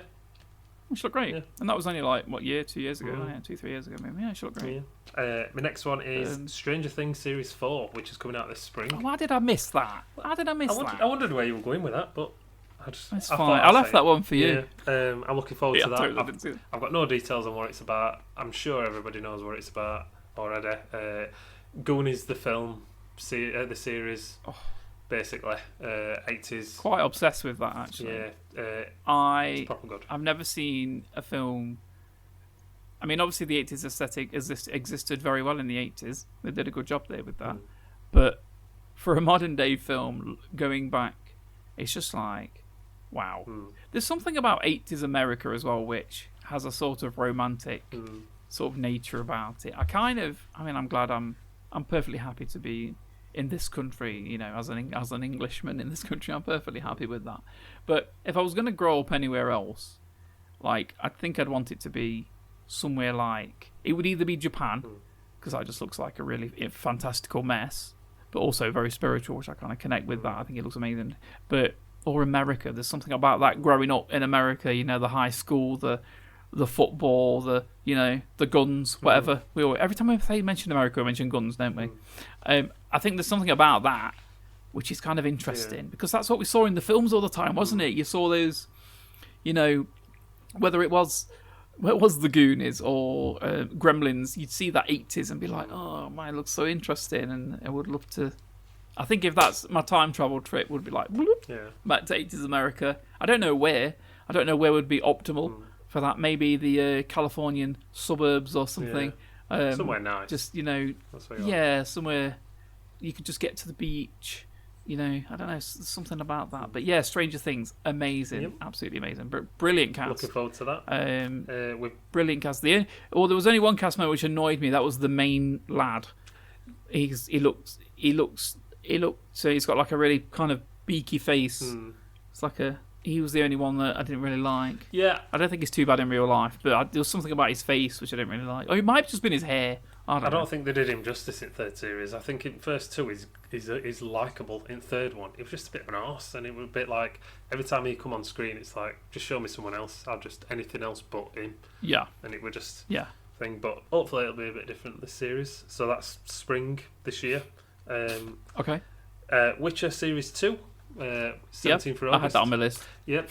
looked great, and that was only like 2 years ago, 2-3 years ago, maybe. Yeah, she looked great. Yeah. My next one is Stranger Things Series 4, which is coming out this spring. Oh, why did I miss that? I wondered where you were going with that, but. That's fine. I left that one for you. Yeah. I'm looking forward to that. Totally didn't see it. I've got no details on what it's about. I'm sure everybody knows what it's about already. Goonies, the film, the series, basically 80s. Quite obsessed with that actually. Yeah, it's proper good. I've never seen a film. I mean, obviously the 80s aesthetic existed very well in the 80s. They did a good job there with that. But for a modern day film, going back, it's just like. Wow. There's something about 80s America as well, which has a sort of romantic sort of nature about it. I'm glad I'm perfectly happy to be in this country, as an Englishman in this country. I'm perfectly happy with that. But if I was going to grow up anywhere else, like, I think I'd want it to be somewhere like, it would either be Japan, because that just looks like a really fantastical mess, but also very spiritual, which I kind of connect with that. I think it looks amazing. But or America. There's something about that growing up in America. You know, the high school, the football, the guns, whatever. Every time we mention America, we mention guns, don't we? I think there's something about that which is kind of interesting because that's what we saw in the films all the time, wasn't it? You saw those, whether it was the Goonies or Gremlins, you'd see that 80s and be like, oh man, it looks so interesting, and I would love to. I think if that's my time travel trip, would be like back to 80s America. I don't know where would be optimal for that. Maybe the Californian suburbs or something. Somewhere nice. Just somewhere you could just get to the beach. I don't know, something about that. But yeah, Stranger Things, amazing, absolutely amazing. Brilliant cast. Looking forward to that. Brilliant cast. There was only one cast member which annoyed me. That was the main lad. He looks. So he's got like a really kind of beaky face. It's like he was the only one that I didn't really like. Yeah. I don't think he's too bad in real life, but there was something about his face which I didn't really like. Oh, it might have just been his hair. I don't think they did him justice in third series. I think in first two he's likeable. In third one, it was just a bit of an arse, and it was a bit like every time he come on screen, it's like just show me someone else. I'll just anything else but him. Yeah. And it was just thing. But hopefully it'll be a bit different this series. So that's spring this year. Okay. Witcher series 2, 17th for August. I had that on my list. Yep.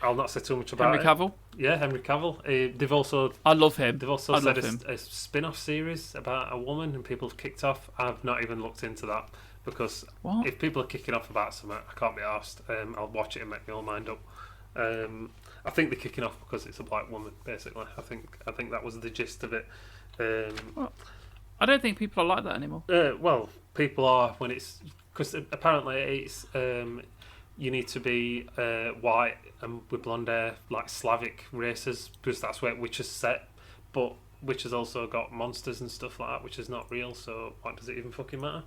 I'll not say too much about Henry Cavill. Yeah, Henry Cavill. They've also. I love him. They've also said a spin-off series about a woman, and people have kicked off. I've not even looked into that because if people are kicking off about something, I can't be arsed. I'll watch it and make my own mind up. I think they're kicking off because it's a black woman, basically. I think that was the gist of it. I don't think people are like that anymore. Well, people are when it's because apparently it's you need to be white and with blonde hair, like Slavic races, because that's where Witcher's set. But Witcher's also got monsters and stuff like that, which is not real. So why does it even fucking matter?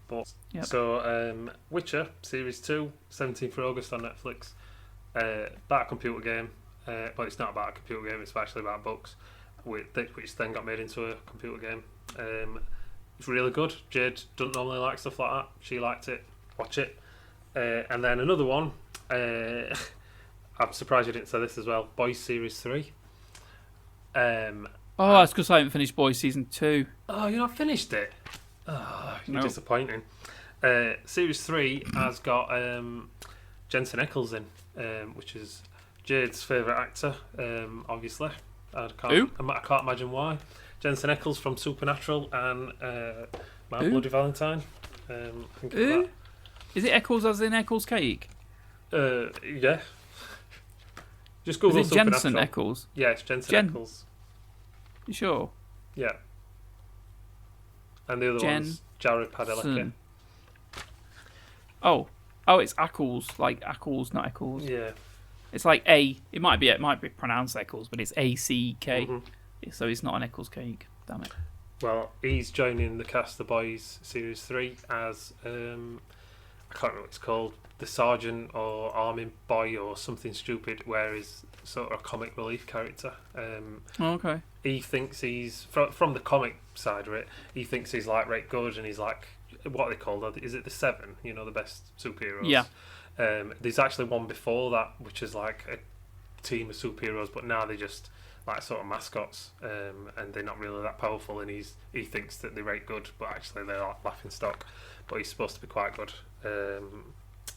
But so Witcher series 2, 17th for August on Netflix. About a computer game. Well, it's not about a computer game. It's actually about books, which then got made into a computer game. It's really good. Jade doesn't normally like stuff like that. She liked it. Watch it. And then another one. I'm surprised you didn't say this as well. Boys Series 3. That's because I haven't finished Boys Season 2. Oh, you've not finished it? Oh, you're disappointing. Series 3 has got Jensen Ackles in, which is Jade's favourite actor, obviously. I can't imagine why. Jensen Ackles from Supernatural and My Bloody Valentine. Think of that. Is it Eccles as in Eccles Cake? Yeah. Just Google Is it Jensen Ackles? Yeah, it's Jensen Ackles. You sure? Yeah. And the other one's Jared Padalecki. Oh, it's Ackles, like Ackles, not Eccles. Yeah. It's like A. It might be pronounced Eccles, but it's ACK. So it's not an Eccles Cake. Damn it. Well, he's joining the cast of The Boys Series 3 as I can't remember what it's called, the sergeant or army boy or something stupid, where he's sort of a comic relief character. Okay. He thinks he's from the comic side of it. He thinks he's like right good, and he's like what are they called? Is it the Seven? You know, the best superheroes. Yeah. There's actually one before that, which is like a team of superheroes, but now they're just like sort of mascots, and they're not really that powerful. And he thinks that they're right good, but actually they're like laughing stock. But he's supposed to be quite good.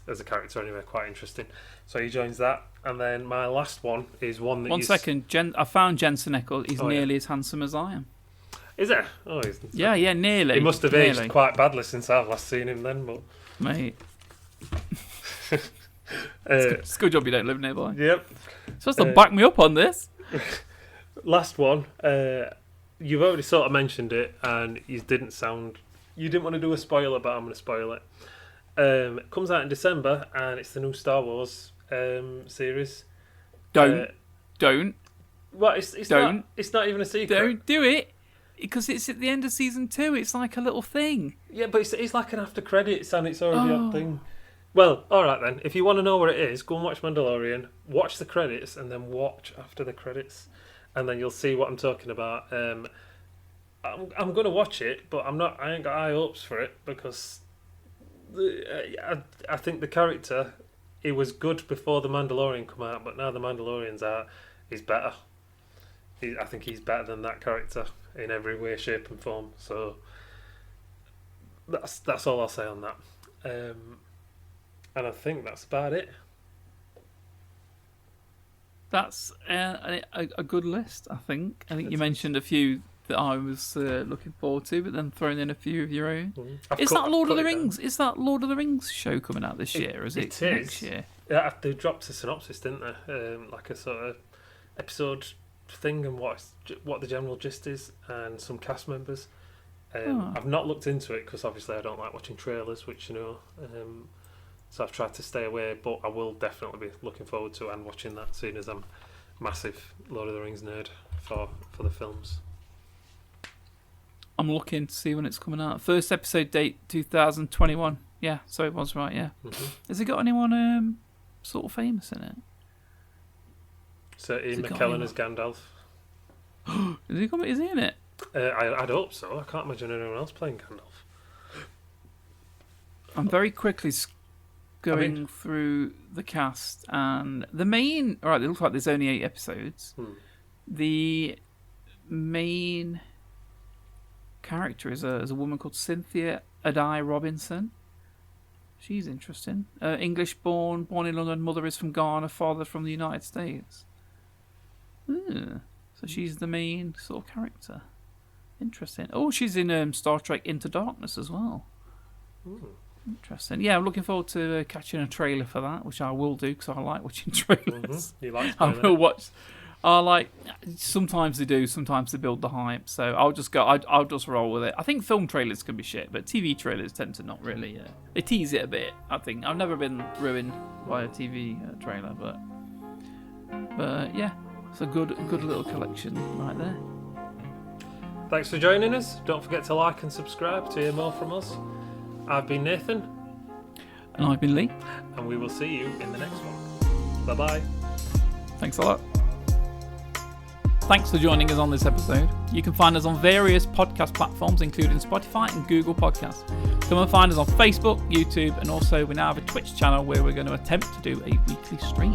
As a character anyway, quite interesting. So he joins that, and then my last one is one that. 1 second, I found Jensen Ackles. He's nearly as handsome as I am. Is it? Oh, he's. Yeah, nearly. He must have aged quite badly since I've last seen him then, but. Mate. It's a good job you don't live nearby. Yep. Supposed to back me up on this. Last one. You've already sort of mentioned it, and you didn't want to do a spoiler, but I'm going to spoil it. It comes out in December, and it's the new Star Wars series. Don't. Well, it's not even a secret. Don't do it, because it's at the end of season 2. It's like a little thing. Yeah, but it's like an after credits, and it's already a thing. Well, all right then. If you want to know what it is, go and watch Mandalorian. Watch the credits, and then watch after the credits, and then you'll see what I'm talking about. I'm going to watch it, but I ain't got high hopes for it because I think the character he was good before The Mandalorian come out, but now The Mandalorian's out, he's better. I think he's better than that character in every way, shape and form. So that's all I'll say on that. And I think that's about it. That's a good list, I think. I think you mentioned a few that I was looking forward to, but then thrown in a few of your own. Is that Lord of the Rings? Is that Lord of the Rings show coming out this year? Or is it next year? Yeah, they dropped a synopsis, didn't they? Like a sort of episode thing and what the general gist is, and some cast members. I've not looked into it because obviously I don't like watching trailers, which you know. So I've tried to stay away, but I will definitely be looking forward to it and watching that, seeing as I'm a massive Lord of the Rings nerd for the films. I'm looking to see when it's coming out. First episode date 2021. Yeah, so it was right. Yeah. Mm-hmm. Has it got anyone sort of famous in it? So Ian McKellen as Gandalf. Is he in it? I'd hope so. I can't imagine anyone else playing Gandalf. I'm very quickly going through the cast, and the main... Alright, it looks like there's only 8 episodes. The main character is a woman called Cynthia Adai Robinson. She's interesting. English born in London, mother is from Ghana, father from the United States. So she's the main sort of character. Interesting. Oh, she's in Star Trek Into Darkness as well. Interesting. Yeah, I'm looking forward to catching a trailer for that, which I will do because I like watching trailers. You like I will watch. I like. Sometimes they do. Sometimes they build the hype. So I'll just go. I'll just roll with it. I think film trailers can be shit, but TV trailers tend to not really. They tease it a bit. I think I've never been ruined by a TV trailer, but yeah, it's a good little collection right there. Thanks for joining us. Don't forget to like and subscribe to hear more from us. I've been Nathan. And I've been Lee. And we will see you in the next one. Bye-bye. Thanks a lot. Thanks for joining us on this episode. You can find us on various podcast platforms, including Spotify and Google Podcasts. Come and find us on Facebook, YouTube, and also we now have a Twitch channel where we're going to attempt to do a weekly stream.